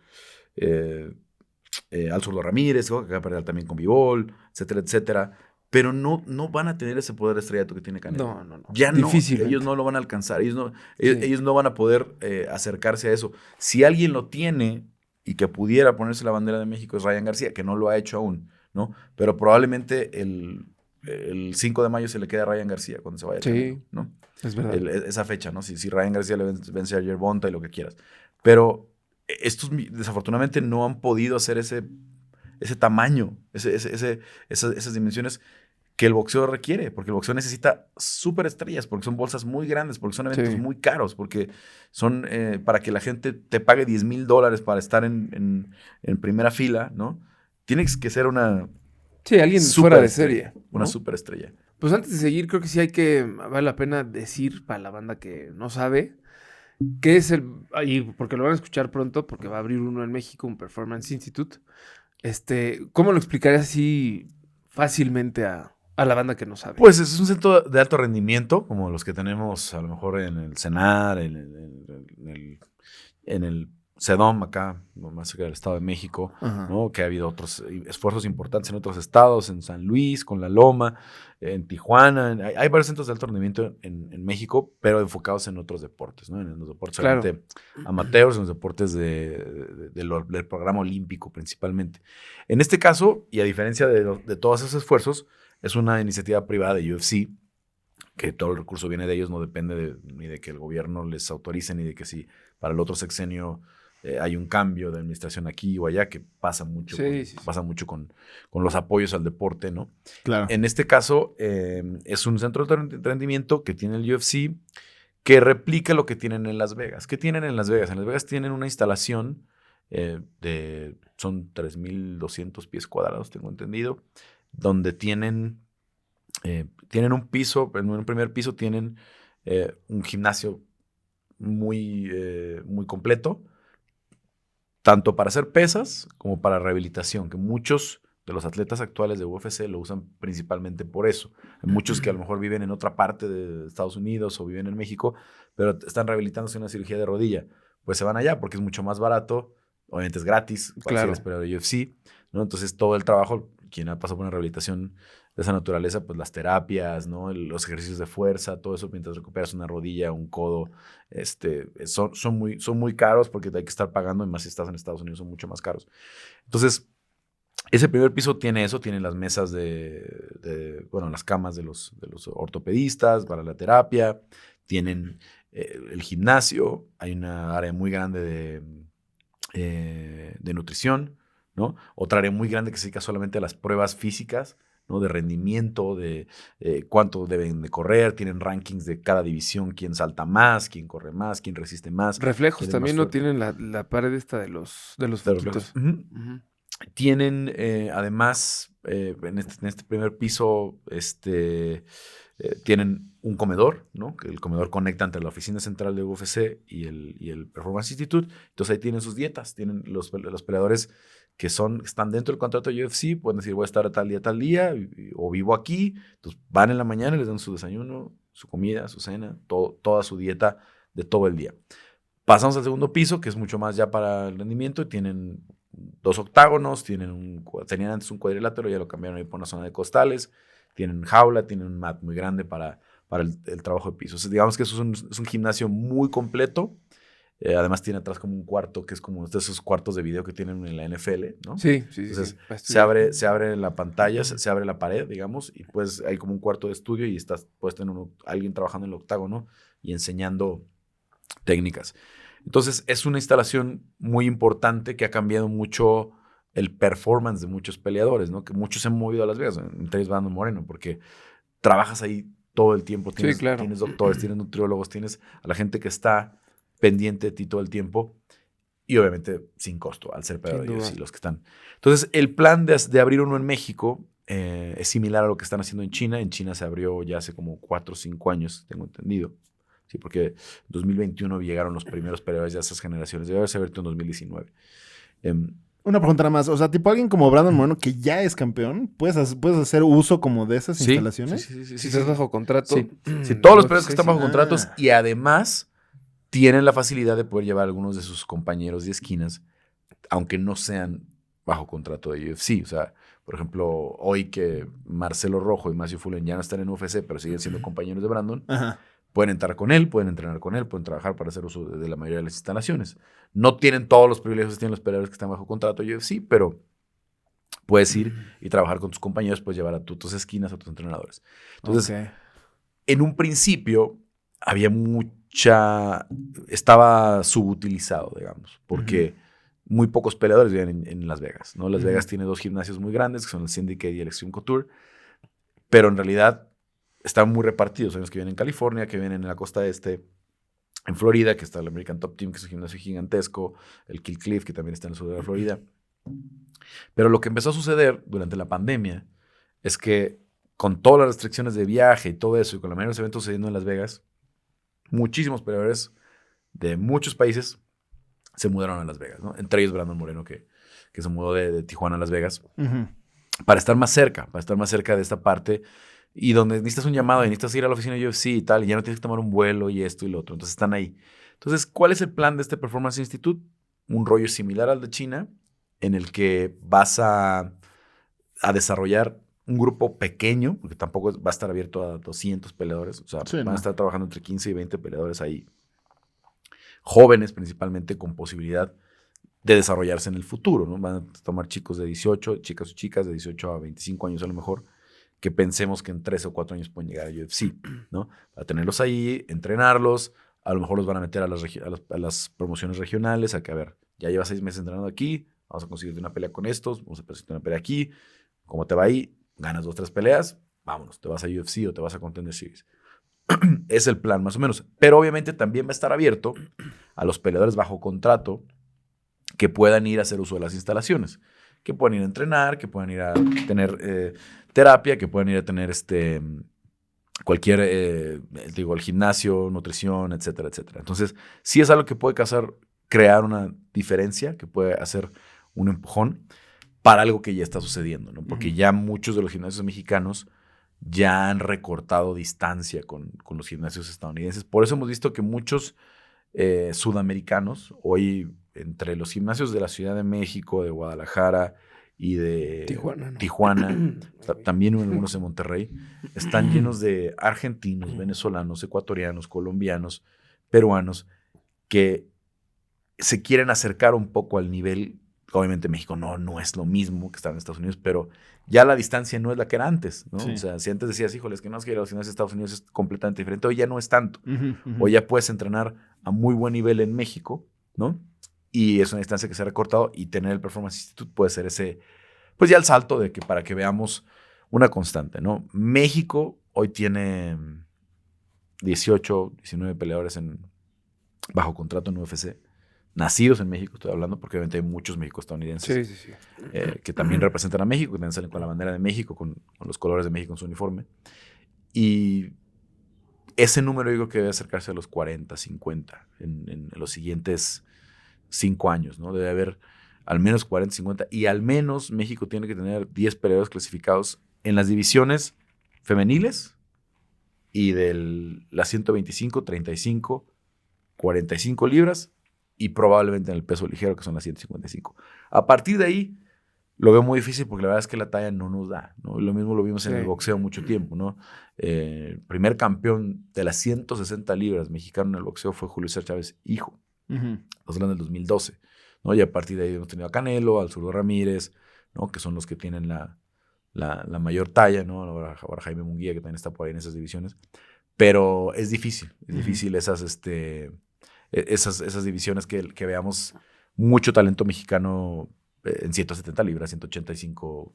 S3: Al Zurdo Ramírez, que acaba de perder también con Bivol, etcétera. Pero no van a tener ese poder estrellato que tiene Canelo.
S2: No.
S3: Ya
S2: difícil.
S3: Ellos no lo van a alcanzar. Ellos no van a poder acercarse a eso. Si alguien lo tiene y que pudiera ponerse la bandera de México es Ryan García, que no lo ha hecho aún, ¿no? Pero probablemente el 5 de mayo se le quede a Ryan García cuando se vaya a Canelo, ¿no?
S2: Es verdad.
S3: Esa fecha, ¿no? Si Ryan García le vence a Yerbonta y lo que quieras. Pero estos desafortunadamente no han podido hacer ese tamaño, esas dimensiones que el boxeo requiere, porque el boxeo necesita súper estrellas, porque son bolsas muy grandes, porque son eventos muy caros, porque son para que la gente te pague $10,000 para estar en primera fila, ¿no? Tienes que ser una...
S2: Sí, alguien fuera de serie.
S3: Una
S2: ¿no?
S3: superestrella.
S2: Pues antes de seguir, creo que sí vale la pena decir para la banda que no sabe, qué es porque lo van a escuchar pronto, porque va a abrir uno en México, un Performance Institute. ¿Cómo lo explicarías así fácilmente a la banda que no sabe?
S3: Pues es un centro de alto rendimiento, como los que tenemos a lo mejor en el CENAR, en el CEDOM acá, más cerca del Estado de México, ¿no? Que ha habido otros esfuerzos importantes en otros estados, en San Luis, con La Loma, en Tijuana. Hay varios centros de alto rendimiento en México, pero enfocados en otros deportes, ¿no? En los deportes amateurs, en los deportes del programa olímpico principalmente. En este caso, y a diferencia de todos esos esfuerzos, es una iniciativa privada de UFC, que todo el recurso viene de ellos, no depende ni de que el gobierno les autorice, ni de que si para el otro sexenio hay un cambio de administración aquí o allá, que pasa mucho, pasa mucho con los apoyos al deporte, ¿no?
S1: Claro.
S3: En este caso, es un centro de rendimiento que tiene el UFC, que replica lo que tienen en Las Vegas. ¿Qué tienen en Las Vegas? En Las Vegas tienen una instalación son 3,200 pies cuadrados, tengo entendido, donde tienen un piso, en un primer piso tienen un gimnasio muy completo, tanto para hacer pesas como para rehabilitación, que muchos de los atletas actuales de UFC lo usan principalmente por eso. Hay muchos que a lo mejor viven en otra parte de Estados Unidos o viven en México, pero están rehabilitándose una cirugía de rodilla. Pues se van allá porque es mucho más barato, obviamente es gratis,
S2: claro,
S3: esperar de UFC, ¿no? Entonces todo el trabajo, quien ha pasado por una rehabilitación de esa naturaleza, pues las terapias, ¿no? Los ejercicios de fuerza, todo eso mientras recuperas una rodilla, un codo, son muy caros porque hay que estar pagando, y más si estás en Estados Unidos son mucho más caros. Entonces, ese primer piso tiene eso, tiene las mesas las camas de los ortopedistas para la terapia, tienen el gimnasio, hay una área muy grande de nutrición, ¿no? Otra área muy grande que se dedica solamente a las pruebas físicas, ¿no? De rendimiento, de cuánto deben de correr, tienen rankings de cada división, quién salta más, quién corre más, quién resiste más.
S2: Reflejos también no tienen la pared esta de los foquitos.
S3: Tienen, además, en este primer piso, tienen un comedor, ¿no? Que el comedor conecta entre la oficina central de UFC y el Performance Institute. Entonces ahí tienen sus dietas, tienen los peleadores que están dentro del contrato de UFC, pueden decir voy a estar tal día, o vivo aquí. Entonces van en la mañana y les dan su desayuno, su comida, su cena, toda su dieta de todo el día. Pasamos al segundo piso, que es mucho más ya para el rendimiento, y tienen 2 octágonos, tenían antes un cuadrilátero, ya lo cambiaron ahí por una zona de costales, tienen jaula, tienen un mat muy grande para el trabajo de piso. Entonces, digamos que eso es un gimnasio muy completo. Además tiene atrás como un cuarto que es como de esos cuartos de video que tienen en la NFL, ¿no?
S2: Sí.
S3: Entonces,
S2: sí.
S3: se abre la pantalla, se abre la pared, digamos, y pues hay como un cuarto de estudio y puedes tener alguien trabajando en el octágono y enseñando técnicas. Entonces, es una instalación muy importante que ha cambiado mucho el performance de muchos peleadores, ¿no? Que muchos se han movido a Las Vegas, entre ellos Brandon Moreno, porque trabajas ahí todo el tiempo. Tienes doctores, tienes nutriólogos, tienes a la gente que está pendiente de ti todo el tiempo y obviamente sin costo, al ser peleador de UFC, los que están. Entonces, el plan de abrir uno en México es similar a lo que están haciendo en China. En China se abrió ya hace como 4 o 5 años, tengo entendido. Sí, porque en 2021 llegaron los primeros peleadores de esas generaciones. Debe haberse abierto en 2019.
S1: Una pregunta nada más. O sea, tipo alguien como Brandon Moreno, que ya es campeón, ¿puedes hacer uso como de esas instalaciones?
S2: Sí. Si estás bajo contrato.
S3: Sí, todos los peleadores que están bajo contratos y además tienen la facilidad de poder llevar a algunos de sus compañeros de esquinas, aunque no sean bajo contrato de UFC. O sea, por ejemplo, hoy que Marcelo Rojo y Matthew Fullen ya no están en UFC, pero siguen siendo compañeros de Brandon, pueden entrar con él, pueden entrenar con él, pueden trabajar para hacer uso de la mayoría de las instalaciones. No tienen todos los privilegios que tienen los peleadores que están bajo contrato de UFC, pero puedes ir y trabajar con tus compañeros, puedes llevar a tus esquinas, a tus entrenadores. Entonces, en un principio había estaba subutilizado, digamos, porque muy pocos peleadores viven en Las Vegas, ¿no? Las Vegas tiene 2 gimnasios muy grandes, que son el Syndicate y el Extreme Couture, pero en realidad están muy repartidos. Hay unos que vienen en California, que vienen en la costa este, en Florida, que está el American Top Team, que es un gimnasio gigantesco, el Kill Cliff, que también está en el sur de la Florida. Pero lo que empezó a suceder durante la pandemia es que con todas las restricciones de viaje y todo eso, y con la mayoría de los eventos sucediendo en Las Vegas, muchísimos peleadores de muchos países se mudaron a Las Vegas, ¿no? Entre ellos Brandon Moreno, que se mudó de Tijuana a Las Vegas, para estar más cerca de esta parte, y donde necesitas un llamado y necesitas ir a la oficina de UFC y tal, y ya no tienes que tomar un vuelo y esto y lo otro. Entonces están ahí. Entonces, ¿cuál es el plan de este Performance Institute? Un rollo similar al de China, en el que vas a desarrollar un grupo pequeño, porque tampoco va a estar abierto a 200 peleadores. O sea, van a estar trabajando entre 15 y 20 peleadores ahí. Jóvenes principalmente, con posibilidad de desarrollarse en el futuro, ¿no? Van a tomar chicos de 18, chicas o chicas de 18 a 25 años a lo mejor, que pensemos que en 3 o 4 años pueden llegar a UFC, ¿no? Para tenerlos ahí, entrenarlos, a lo mejor los van a meter a las promociones regionales, a que, a ver, ya llevas 6 meses entrenando aquí, vamos a conseguirte una pelea con estos, vamos a conseguirte una pelea aquí, ¿cómo te va ahí? Ganas 2 o 3 peleas, vámonos, te vas a UFC o te vas a Contender Series. Es el plan, más o menos. Pero obviamente también va a estar abierto a los peleadores bajo contrato que puedan ir a hacer uso de las instalaciones, que puedan ir a entrenar, que puedan ir a tener terapia, que puedan ir a tener cualquier, el gimnasio, nutrición, etcétera, etcétera. Entonces, sí es algo que puede crear una diferencia, que puede hacer un empujón para algo que ya está sucediendo, ¿no? Porque ya muchos de los gimnasios mexicanos ya han recortado distancia con los gimnasios estadounidenses. Por eso hemos visto que muchos sudamericanos, hoy entre los gimnasios de la Ciudad de México, de Guadalajara y de Tijuana, también algunos de Monterrey, están llenos de argentinos, venezolanos, ecuatorianos, colombianos, peruanos, que se quieren acercar un poco al nivel. Obviamente México no es lo mismo que estar en Estados Unidos, pero ya la distancia no es la que era antes, ¿no? Sí. O sea, si antes decías, híjole, es que no es que ir a los gimnasios de Estados Unidos es completamente diferente, hoy ya no es tanto. Hoy ya puedes entrenar a muy buen nivel en México, ¿no? y es una distancia que se ha recortado, y tener el Performance Institute puede ser ese, pues ya el salto de que para que veamos una constante, ¿no? México hoy tiene 18, 19 peleadores bajo contrato en UFC, nacidos en México, estoy hablando, porque obviamente hay muchos mexico-estadounidenses que también representan a México, que también salen con la bandera de México, con los colores de México en su uniforme. Y ese número yo creo que debe acercarse a los 40, 50 en los siguientes 5 años, ¿no? Debe haber al menos 40, 50, y al menos México tiene que tener 10 peleadores clasificados en las divisiones femeniles y de las 125, 35, 45 libras, y probablemente en el peso ligero, que son las 155. A partir de ahí, lo veo muy difícil porque la verdad es que la talla no nos da, ¿no? Lo mismo lo vimos en el boxeo mucho tiempo, ¿no? El primer campeón de las 160 libras mexicano en el boxeo fue Julio César Chávez, hijo. Estamos hablando del 2012, ¿no? Y a partir de ahí hemos tenido a Canelo, al Zurdo Ramírez, ¿no? Que son los que tienen la mayor talla, ¿no? Ahora Jaime Munguía, que también está por ahí en esas divisiones. Pero es difícil esas divisiones que veamos mucho talento mexicano en 170 libras, 185.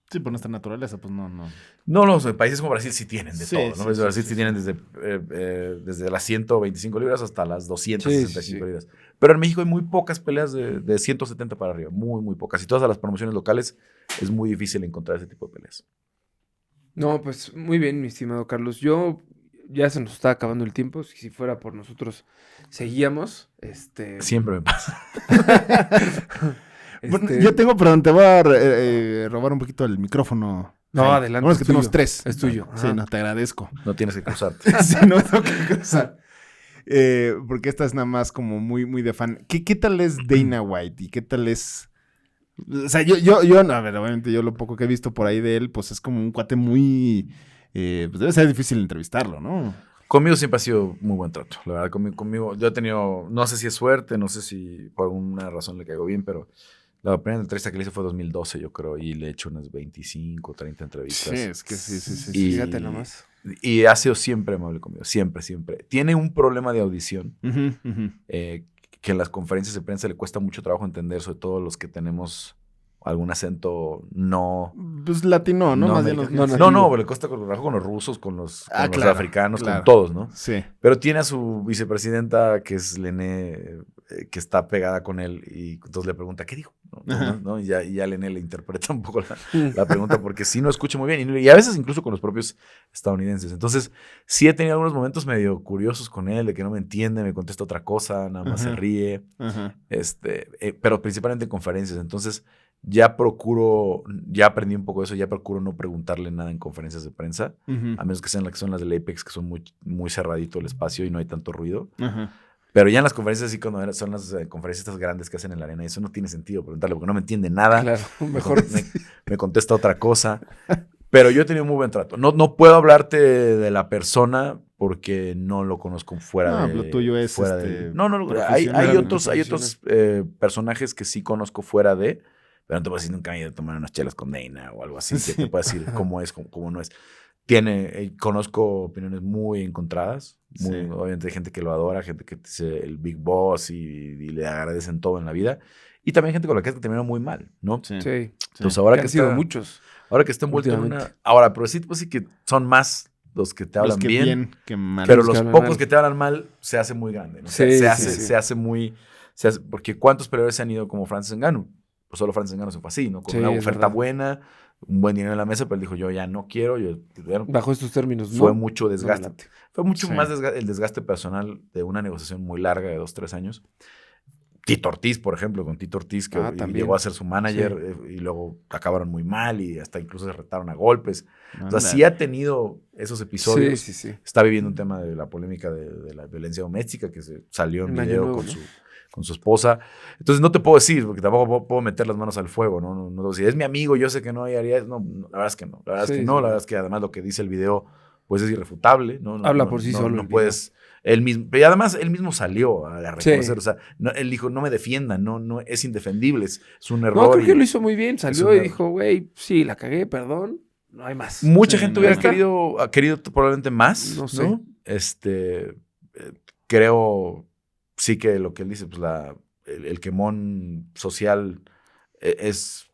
S1: Sí, por nuestra naturaleza, pues no.
S3: No, países como Brasil sí tienen de todo, ¿no? Brasil sí tienen desde las 125 libras hasta las 265 libras. Pero en México hay muy pocas peleas de 170 para arriba, muy, muy pocas. Y todas las promociones locales es muy difícil encontrar ese tipo de peleas.
S2: No, pues muy bien, mi estimado Carlos. Ya se nos está acabando el tiempo. Si fuera por nosotros, seguíamos.
S3: Siempre me pasa.
S1: Bueno, yo tengo, perdón, te voy a robar un poquito el micrófono.
S2: No, adelante.
S1: Bueno, es que tenemos 3.
S2: Es tuyo.
S1: Sí, no, te agradezco.
S3: No tienes que cruzarte.
S1: Sí, no tengo que cruzar. Porque esta es nada más como muy, muy de fan. ¿Qué tal es Dana White? ¿Y qué tal es...? O sea, yo, a ver, obviamente yo lo poco que he visto por ahí de él, pues es como un cuate muy... pues debe ser difícil entrevistarlo, ¿no?
S3: Conmigo siempre ha sido muy buen trato. La verdad, conmigo yo he tenido... No sé si es suerte, no sé si por alguna razón le caigo bien, pero... La primera entrevista que le hice fue en 2012, yo creo, y le he hecho unas 25, 30 entrevistas.
S1: Sí, es que sí.
S2: Fíjate nomás.
S3: Y ha sido siempre amable conmigo, siempre. Tiene un problema de audición, que en las conferencias de prensa le cuesta mucho trabajo entender, sobre todo los que tenemos algún acento no...
S1: Pues latino, ¿no? Más bien
S3: no, le cuesta trabajo con los rusos, con los africanos, con todos, ¿no?
S1: Sí.
S3: Pero tiene a su vicepresidenta, que es Lené, que está pegada con él, y entonces le pregunta, ¿qué dijo? ¿No? Y ya Lené le interpreta un poco la pregunta, porque sí no escucha muy bien, y a veces incluso con los propios estadounidenses. Entonces, sí he tenido algunos momentos medio curiosos con él, de que no me entiende, me contesta otra cosa, nada más se ríe, pero principalmente en conferencias. Entonces, ya aprendí un poco de eso, ya procuro no preguntarle nada en conferencias de prensa, a menos que sean las que son las del Apex, que son muy, muy cerradito el espacio y no hay tanto ruido. Pero ya en las conferencias, así cuando son las conferencias estas grandes que hacen en la arena, eso no tiene sentido preguntarle, porque no me entiende nada.
S2: Claro, mejor
S3: me contesta otra cosa. Pero yo he tenido muy buen trato. No puedo hablarte de la persona porque no lo conozco fuera de...
S1: lo tuyo es
S3: No, hay otros personajes que sí conozco fuera de... Pero no te puedo decir nunca me he ido a tomar unas chelas con Dana o algo así, que te puedo decir cómo es, cómo no es. Conozco opiniones muy encontradas, obviamente hay gente que lo adora, gente que dice el Big Boss y le agradecen todo en la vida, y también gente con la que terminó muy mal, ¿no?
S2: Sí.
S3: Entonces ahora que
S2: han sido muchos.
S3: Ahora que está envuelto en una... Ahora, pero sí, pues sí que son más los que te hablan bien
S1: que mal.
S3: Pero los pocos que te hablan mal se hace muy grande, ¿no? Se hace muy... porque ¿cuántos peleadores se han ido como Francis Ngannou? Pues solo Francis Ngannou se fue así, ¿no? Con una oferta buena, un buen dinero en la mesa, pero él dijo, yo ya no quiero.
S2: Bajo estos términos, ¿no?
S3: Fue mucho desgaste. Fue mucho más el desgaste personal de una negociación muy larga de 2-3 años. Tito Ortiz, por ejemplo, con Tito Ortiz, que llegó a ser su manager, y luego acabaron muy mal y hasta incluso se retaron a golpes. O sea, sí ha tenido esos episodios.
S2: Sí.
S3: Está viviendo un tema de la polémica de la violencia doméstica, que se salió en video con su esposa. Entonces no te puedo decir, porque tampoco puedo meter las manos al fuego, ¿no? Si es mi amigo, yo sé que no haría... No, la verdad es que no. La verdad es que además lo que dice el video, pues es irrefutable, ¿no?
S2: Habla por sí solo.
S3: No puedes... Él mismo, y además él mismo salió a reconocer, o sea, él dijo, no me defiendan, no es indefendible, es un error.
S2: No, creo que lo hizo muy bien, salió y dijo, güey, sí, la cagué, perdón, no hay más.
S3: Mucha gente hubiera querido probablemente más,
S2: no sé.
S3: Creo sí que lo que él dice, pues el quemón social es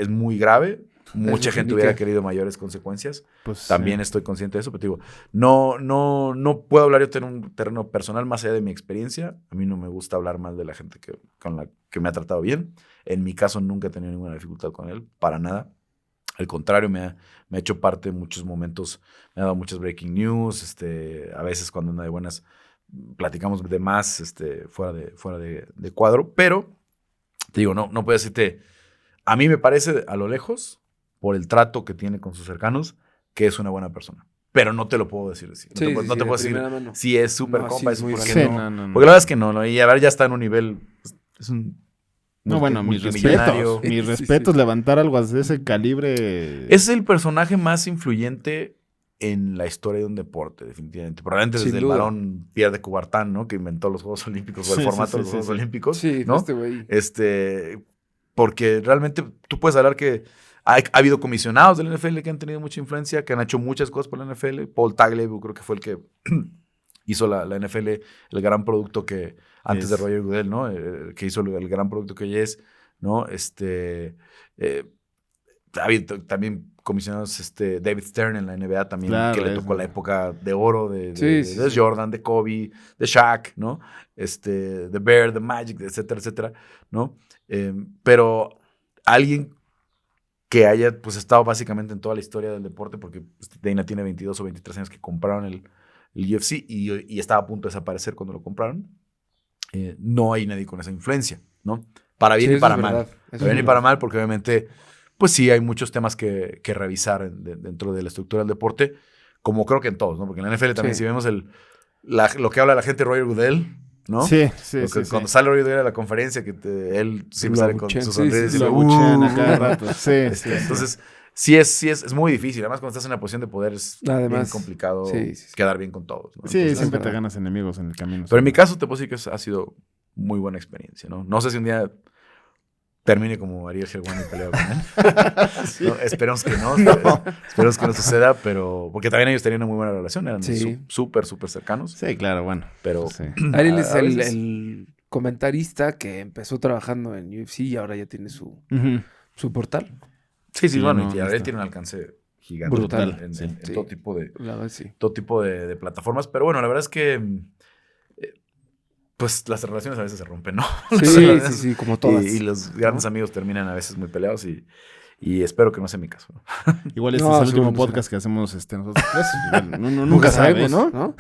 S3: muy grave. Mucha gente hubiera querido mayores consecuencias.
S1: Pues,
S3: También estoy consciente de eso, pero te digo, no puedo hablar yo en un terreno personal más allá de mi experiencia. A mí no me gusta hablar mal de la gente con la que me ha tratado bien. En mi caso nunca he tenido ninguna dificultad con él, para nada. Al contrario, me ha hecho parte en muchos momentos, me ha dado muchas breaking news, a veces cuando anda de buenas platicamos de más fuera de cuadro, pero te digo, no puedo decirte, a mí me parece a lo lejos, por el trato que tiene con sus cercanos, que es una buena persona. Pero no te lo puedo decir. No te puedo decir si es súper compa, es súper
S1: sí,
S3: no. Porque la verdad es que no. Y a ver, ya está en un nivel, es un
S1: no, bueno, mis respetos, levantar algo de ese calibre.
S3: Es el personaje más influyente en la historia de un deporte, definitivamente. Probablemente desde el varón Pierre de Coubertin, ¿no? Que inventó los Juegos Olímpicos, o el formato de los Juegos Olímpicos.
S2: Sí,
S3: ¿no?
S2: güey.
S3: Porque realmente tú puedes hablar que ha habido comisionados del NFL que han tenido mucha influencia, que han hecho muchas cosas por la NFL. Paul Tagliabue creo que fue el que hizo la NFL, el gran producto que antes de Roger Goodell, ¿no? Que hizo el gran producto que hoy es, ¿no? Ha habido también comisionados David Stern en la NBA también, claro, que le tocó la época de oro de Jordan, de Kobe, de Shaq, ¿no? The Bear, The Magic, etcétera, etcétera, ¿no? Pero alguien que haya pues estado básicamente en toda la historia del deporte, porque Dana tiene 22 o 23 años que compraron el UFC y estaba a punto de desaparecer cuando lo compraron. No hay nadie con esa influencia, ¿no? Para bien y para mal. Para bien y para mal, porque obviamente, pues sí, hay muchos temas que revisar dentro de la estructura del deporte, como creo que en todos, ¿no? Porque en la NFL también, si vemos lo que habla la gente de Roger Goodell, ¿no?
S1: Sí.
S3: Cuando sale Roger Goodell a la conferencia, que él siempre sale con sus sonrisas y
S1: lo abuchean a cada rato.
S3: Entonces, sí es muy difícil. Además, cuando estás en la posición de poder es bien complicado quedar bien con todos, ¿no?
S1: Entonces, siempre te ganas enemigos en el camino.
S3: Pero en mi caso te puedo decir que ha sido muy buena experiencia, ¿no? No sé si un día termine como Ariel Helwani peleado con él. ¿No? Esperemos que no. Esperemos que no suceda, pero... Porque también ellos tenían una muy buena relación. Eran súper cercanos.
S1: Sí, claro, bueno.
S3: Pero...
S2: Ariel es el comentarista que empezó trabajando en UFC y ahora ya tiene su portal.
S3: Sí, bueno. Y Ariel tiene un alcance gigante.
S2: Brutal.
S3: En todo tipo de plataformas. Pero bueno, la verdad es que... pues las relaciones a veces se rompen, ¿no?
S2: Sí, como todas.
S3: Y los grandes amigos terminan a veces muy peleados y espero que no sea mi caso, ¿no?
S1: Igual es el último podcast que hacemos nosotros tres. Nunca sabemos, ¿no?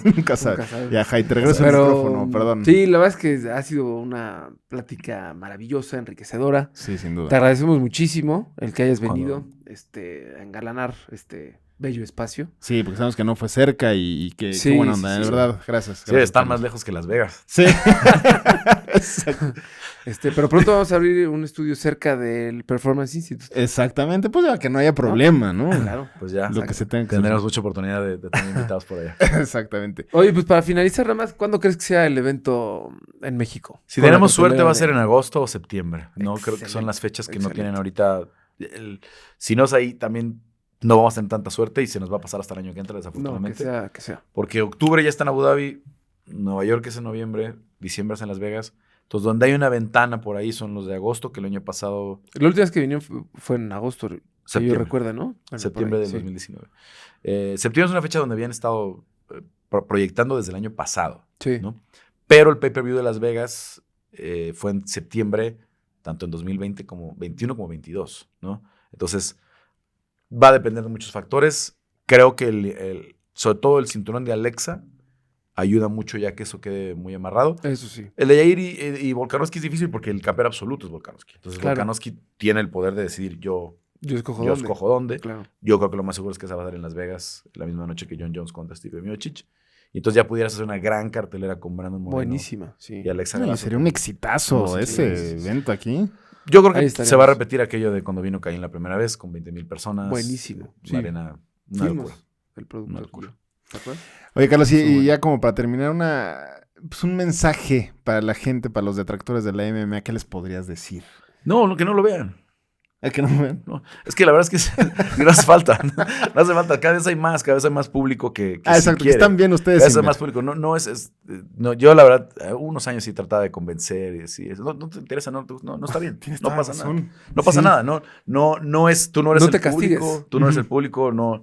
S1: Nunca sabe. Ya, Jai, te regreso el micrófono, perdón.
S2: Sí, la verdad es que ha sido una plática maravillosa, enriquecedora.
S1: Sí, sin duda.
S2: Te agradecemos muchísimo el que hayas venido a engalanar bello espacio.
S1: Sí, porque sabemos que no fue cerca y qué buena onda, de verdad. Gracias.
S3: Sí, están más lejos que Las Vegas.
S1: Sí.
S2: Pero pronto vamos a abrir un estudio cerca del Performance Institute.
S1: Exactamente, pues ya que no haya problema, ¿no?
S2: Claro.
S3: Pues ya.
S1: Lo que se tenga que
S3: tendremos mucha oportunidad de tener invitados por allá.
S1: Exactamente.
S2: Oye, pues para finalizar nada más, ¿cuándo crees que sea el evento en México?
S3: Si tenemos suerte va a ser en agosto o septiembre, ¿no? Creo que son las fechas que no tienen ahorita. Si no es ahí, también no vamos a tener tanta suerte y se nos va a pasar hasta el año que entra, desafortunadamente.
S2: No, que sea.
S3: Porque octubre ya está en Abu Dhabi, Nueva York es en noviembre, diciembre es en Las Vegas. Entonces, donde hay una ventana por ahí son los de agosto, que el año pasado...
S2: La última vez que vinieron fue en agosto, que yo recuerdo, ¿no?
S3: Septiembre del 2019. Septiembre es una fecha donde habían estado proyectando desde el año pasado, ¿no? Pero el pay-per-view de Las Vegas fue en septiembre, tanto en 2020 como 21 como 22, ¿no? Entonces... va a depender de muchos factores. Creo que sobre todo el cinturón de Alexa ayuda mucho ya que eso quede muy amarrado.
S2: Eso sí.
S3: El de Yair y Volkanovski es difícil porque el campeón absoluto es Volkanovski. Entonces Volkanovski tiene el poder de decidir yo escojo dónde.
S2: Claro.
S3: Yo creo que lo más seguro es que se va a dar en Las Vegas la misma noche que Jon Jones contra Steve Miocic. Y entonces ya pudieras hacer una gran cartelera con Brandon Moreno.
S2: Buenísima, sí.
S3: Y Alexa.
S1: Sería un exitazo ese evento aquí.
S3: Yo creo que se va a repetir aquello de cuando vino Caín la primera vez con 20,000 personas.
S2: Buenísimo.
S3: Una arena, una locura.
S2: El producto.
S3: Una locura.
S1: Oye, Carlos, y ya como para terminar, un mensaje para la gente, para los detractores de la MMA, ¿qué les podrías decir?
S3: No, que no lo vean.
S1: ¿A que no me ven?
S3: No, es que la verdad es que no hace falta. No hace falta. Cada vez hay más público que
S1: exacto,
S3: sí
S1: que están bien ustedes.
S3: Cada vez hay más público. No no, yo la verdad, unos años sí trataba de convencer y decir, no te interesa, no está bien. No pasa nada. No pasa nada. Tú no eres
S2: No
S3: el
S2: te
S3: público.
S2: castigues.
S3: Tú no eres el público. No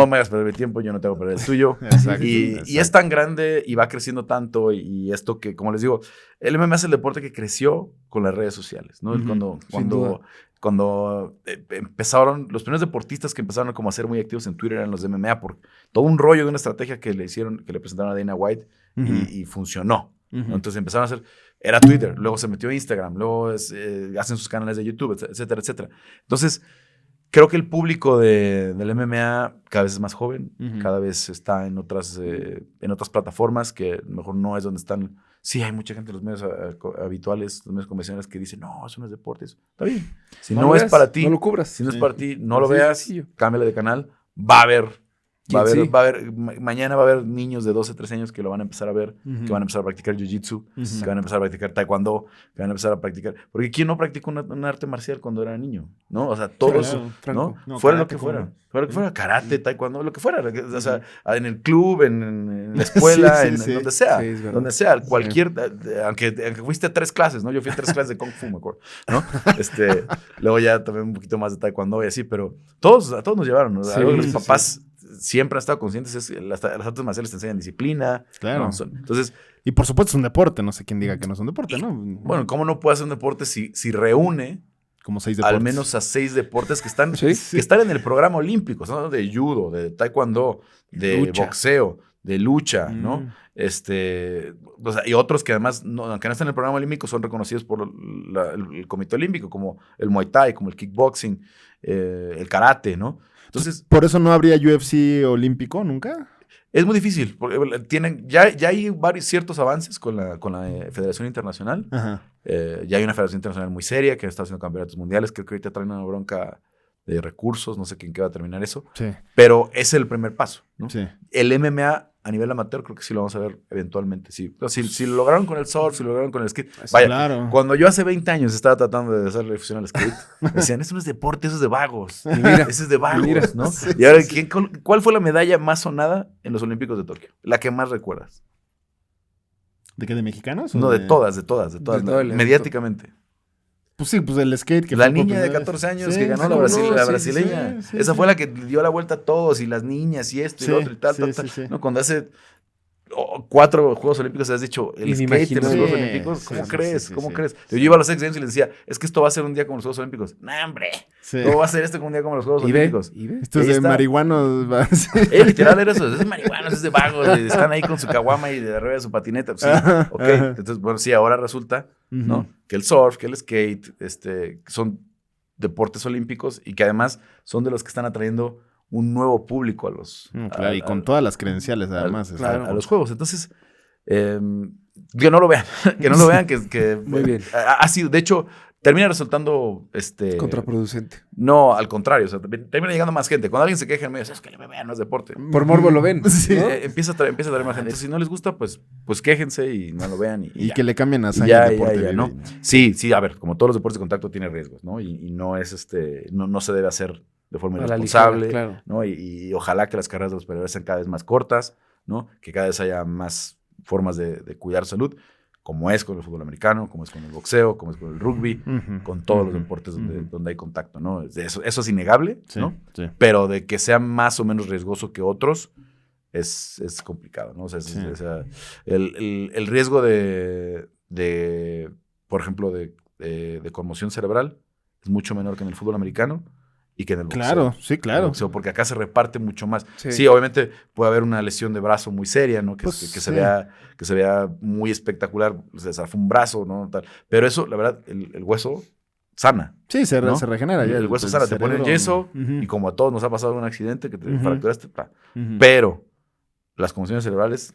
S3: me hagas perder mi tiempo, yo no te hago perder el tuyo.
S1: Exacto,
S3: Y es tan grande y va creciendo tanto. Y esto que, como les digo, el MMA es el deporte que creció con las redes sociales, ¿no? Cuando empezaron, los primeros deportistas que empezaron como a ser muy activos en Twitter eran los de MMA, por todo un rollo de una estrategia que le presentaron a Dana White y funcionó. ¿no? Entonces empezaron a hacer, era Twitter, luego se metió a Instagram, luego hacen sus canales de YouTube, etcétera, etcétera. Entonces, creo que el público del MMA cada vez es más joven, cada vez está en otras plataformas que a lo mejor no es donde están. Sí, hay mucha gente en los medios habituales, los medios convencionales que dicen, no, eso no es deporte. Está bien. Si no es para ti,
S2: no lo cubras.
S3: Si no es para ti, no lo veas, cámbiale de canal. Va a haber, mañana va a haber niños de 12, 13 años que lo van a empezar a ver, que van a empezar a practicar jiu-jitsu, que van a empezar a practicar taekwondo, que van a empezar a practicar. Porque ¿quién no practicó un arte marcial cuando era niño? ¿No? O sea, todos,
S2: claro,
S3: ¿no? Fuera lo que fuera. Fuera lo que fuera, karate, taekwondo, lo que fuera. O sea, en el club, en la escuela, en donde sea.
S2: Sí,
S3: donde sea, cualquier, aunque fuiste a 3 clases, ¿no? Yo fui a 3 clases de Kung Fu, me acuerdo, ¿no? Luego ya también un poquito más de taekwondo y así, pero a todos nos llevaron, ¿no? Algo que los papás siempre han estado conscientes es que las artes marciales te enseñan disciplina.
S1: Claro.
S3: ¿no? Entonces,
S1: y por supuesto es un deporte, no sé quién diga que no es un deporte, ¿no?
S3: Bueno, ¿cómo no puede ser un deporte si reúne
S1: como 6 deportes?
S3: Al menos a 6 deportes que están en el programa olímpico, ¿no? De judo, de taekwondo, de boxeo, de lucha, ¿no? O sea, y otros que además, aunque no están en el programa olímpico, son reconocidos por el Comité Olímpico, como el Muay Thai, como el kickboxing, el karate, ¿no? Entonces,
S1: ¿por eso no habría UFC olímpico nunca?
S3: Es muy difícil, porque ya hay ciertos avances con la Federación Internacional. Ya hay una Federación Internacional muy seria que está haciendo campeonatos mundiales. Creo que ahorita traen una bronca de recursos, no sé quién qué va a terminar eso.
S1: Sí.
S3: Pero es el primer paso, ¿no?
S1: Sí.
S3: El MMA a nivel amateur creo que sí lo vamos a ver eventualmente. Sí. Si lo lograron con el surf, si lo lograron con el skate. Vaya, claro. Cuando yo hace 20 años estaba tratando de hacerle difusión al skate, me decían, eso no es deporte, eso es de vagos. Y mira, eso es de vagos, ¿no? Sí, y ahora, ¿cuál fue la medalla más sonada en los Olímpicos de Tokio? La que más recuerdas.
S1: ¿De qué? ¿De mexicanos?
S3: No, de todas. Mediáticamente.
S1: Pues sí, pues el skate. Que
S3: la niña de 14 años que ganó la brasileña. Esa fue la que dio la vuelta a todos, y las niñas, y esto, y lo otro, y tal. ¿No? Cuando hace 4 Juegos Olímpicos has dicho, el skate en los Juegos Olímpicos, ¿cómo crees? ¿Cómo crees? Yo iba a los X Games y les decía, es que esto va a ser un día como los Juegos Olímpicos. ¡No, hombre! ¿Cómo va a ser esto como un día como los Juegos Olímpicos?
S1: Esto es de marihuanos.
S3: Literal era eso, es de marihuanos, es de vagos, están ahí con su caguama y de arriba de su patineta. Sí, ok. Entonces, bueno, sí, ahora resulta, ¿no? Que el surf, que el skate, son deportes olímpicos y que además son de los que están atrayendo un nuevo público a los...
S1: claro, y con todas las credenciales, además.
S3: A los juegos. Entonces, que no lo vean. Que no lo vean, que
S2: muy bien.
S3: Ha sido, de hecho, termina resultando...
S2: contraproducente.
S3: No, al contrario. O sea, termina llegando más gente. Cuando alguien se queja en medio, es que el MMA no es deporte.
S2: Por morbo lo ven.
S3: Sí. ¿No? Empieza a traer más gente. Entonces, si no les gusta, pues quéjense y no lo vean. Y
S1: que le cambien a sangre deporte.
S3: ¿no? Sí, a ver, como todos los deportes de contacto tiene riesgos, ¿no? Y no es no se debe hacer de forma irresponsable, ligera, claro. ¿no? Y ojalá que las carreras de los peleadores sean cada vez más cortas, ¿no? Que cada vez haya más formas de cuidar salud, como es con el fútbol americano, como es con el boxeo, como es con el rugby, con todos los deportes donde hay contacto, ¿no? Eso es innegable, ¿no? Sí. Pero de que sea más o menos riesgoso que otros es complicado, ¿no? O sea, el riesgo de, por ejemplo, de conmoción cerebral es mucho menor que en el fútbol americano y que en el boxeo.
S1: Claro, sí, claro.
S3: Boxeo, porque acá se reparte mucho más. Sí, obviamente puede haber una lesión de brazo muy seria, ¿no? Que se vea muy espectacular, se zafó un brazo, ¿no? Tal. Pero eso, la verdad, el hueso sana.
S1: Sí, se regenera.
S3: El hueso sana, te ponen yeso y como a todos nos ha pasado un accidente que te fracturaste, pero las conmociones cerebrales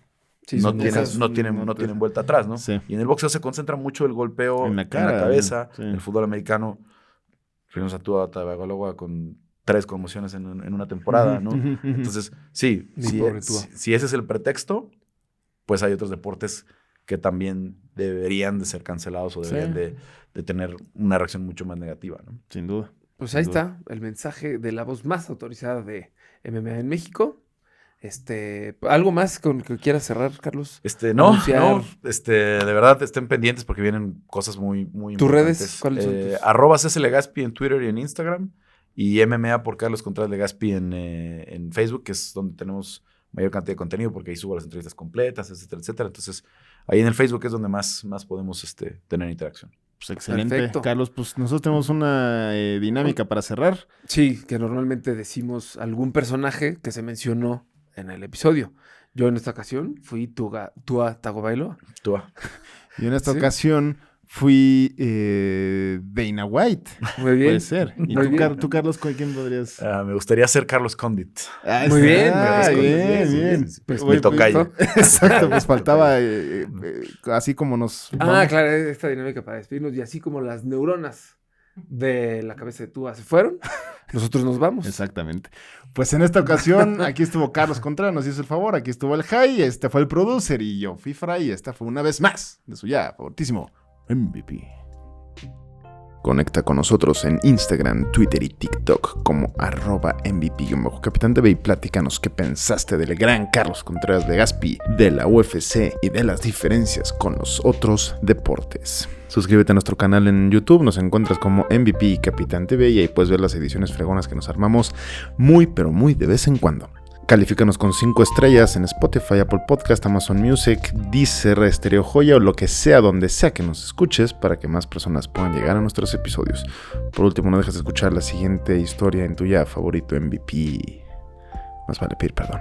S3: no tienen vuelta atrás, ¿no? Sí. Y en el boxeo se concentra mucho el golpeo en la cabeza, en el fútbol americano. Fuimos a Tagovailoa con 3 conmociones en una temporada, ¿no? Entonces, si ese es el pretexto, pues hay otros deportes que también deberían de ser cancelados o deberían de tener una reacción mucho más negativa, ¿no?
S1: Sin duda.
S2: Pues ahí está el mensaje de la voz más autorizada de MMA en México. ¿Algo más con que quieras cerrar, Carlos?
S3: No,
S2: Anunciar.
S3: de verdad estén pendientes porque vienen cosas muy, muy
S2: ¿Tus
S3: importantes.
S2: redes? ¿Cuáles son tus?
S3: @CSLegaspi en Twitter y en Instagram, y MMA por Carlos Contreras Legaspi en Facebook, que es donde tenemos mayor cantidad de contenido, porque ahí subo las entrevistas completas, etcétera, etcétera. Entonces, ahí en el Facebook es donde más podemos tener interacción.
S1: Pues excelente.
S2: Perfecto.
S1: Carlos, pues nosotros tenemos una dinámica para cerrar.
S2: Sí, que normalmente decimos algún personaje que se mencionó en el episodio. Yo en esta ocasión fui Tua Tagovailoa.
S3: Tua.
S1: Y en esta
S2: Sí.
S1: ocasión fui Dana White.
S2: Muy bien.
S1: Puede ser. ¿Y
S2: Muy
S1: tú,
S2: bien.
S1: tú, Carlos, con quién podrías...?
S3: Me gustaría ser Carlos Condit.
S2: Muy bien,
S1: bien,
S3: sí,
S1: bien.
S3: sí, sí.
S2: Pues,
S3: Mi tocayo.
S1: Exacto, pues faltaba, así como nos...
S2: Claro, esta dinámica para despedirnos. Y así como las neuronas de la cabeza de Tua se fueron, nosotros nos vamos.
S1: Exactamente. Pues en esta ocasión, aquí estuvo Carlos Contreras, nos hizo el favor, aquí estuvo el Jai, este fue el producer y yo fui Fray, y esta fue una vez más de su ya favoritísimo MVP. Conecta con nosotros en Instagram, Twitter y TikTok como @MVP_CapitánTV y platícanos qué pensaste del gran Carlos Contreras Legaspi, de la UFC y de las diferencias con los otros deportes. Suscríbete a nuestro canal en YouTube, nos encuentras como MVP y Capitán TV y ahí puedes ver las ediciones fregonas que nos armamos muy pero muy de vez en cuando. Califícanos con 5 estrellas en Spotify, Apple Podcast, Amazon Music, Deezer, Stereo Joya o lo que sea, donde sea que nos escuches para que más personas puedan llegar a nuestros episodios. Por último, no dejes de escuchar la siguiente historia en tu ya favorito MVP. Más vale pedir perdón.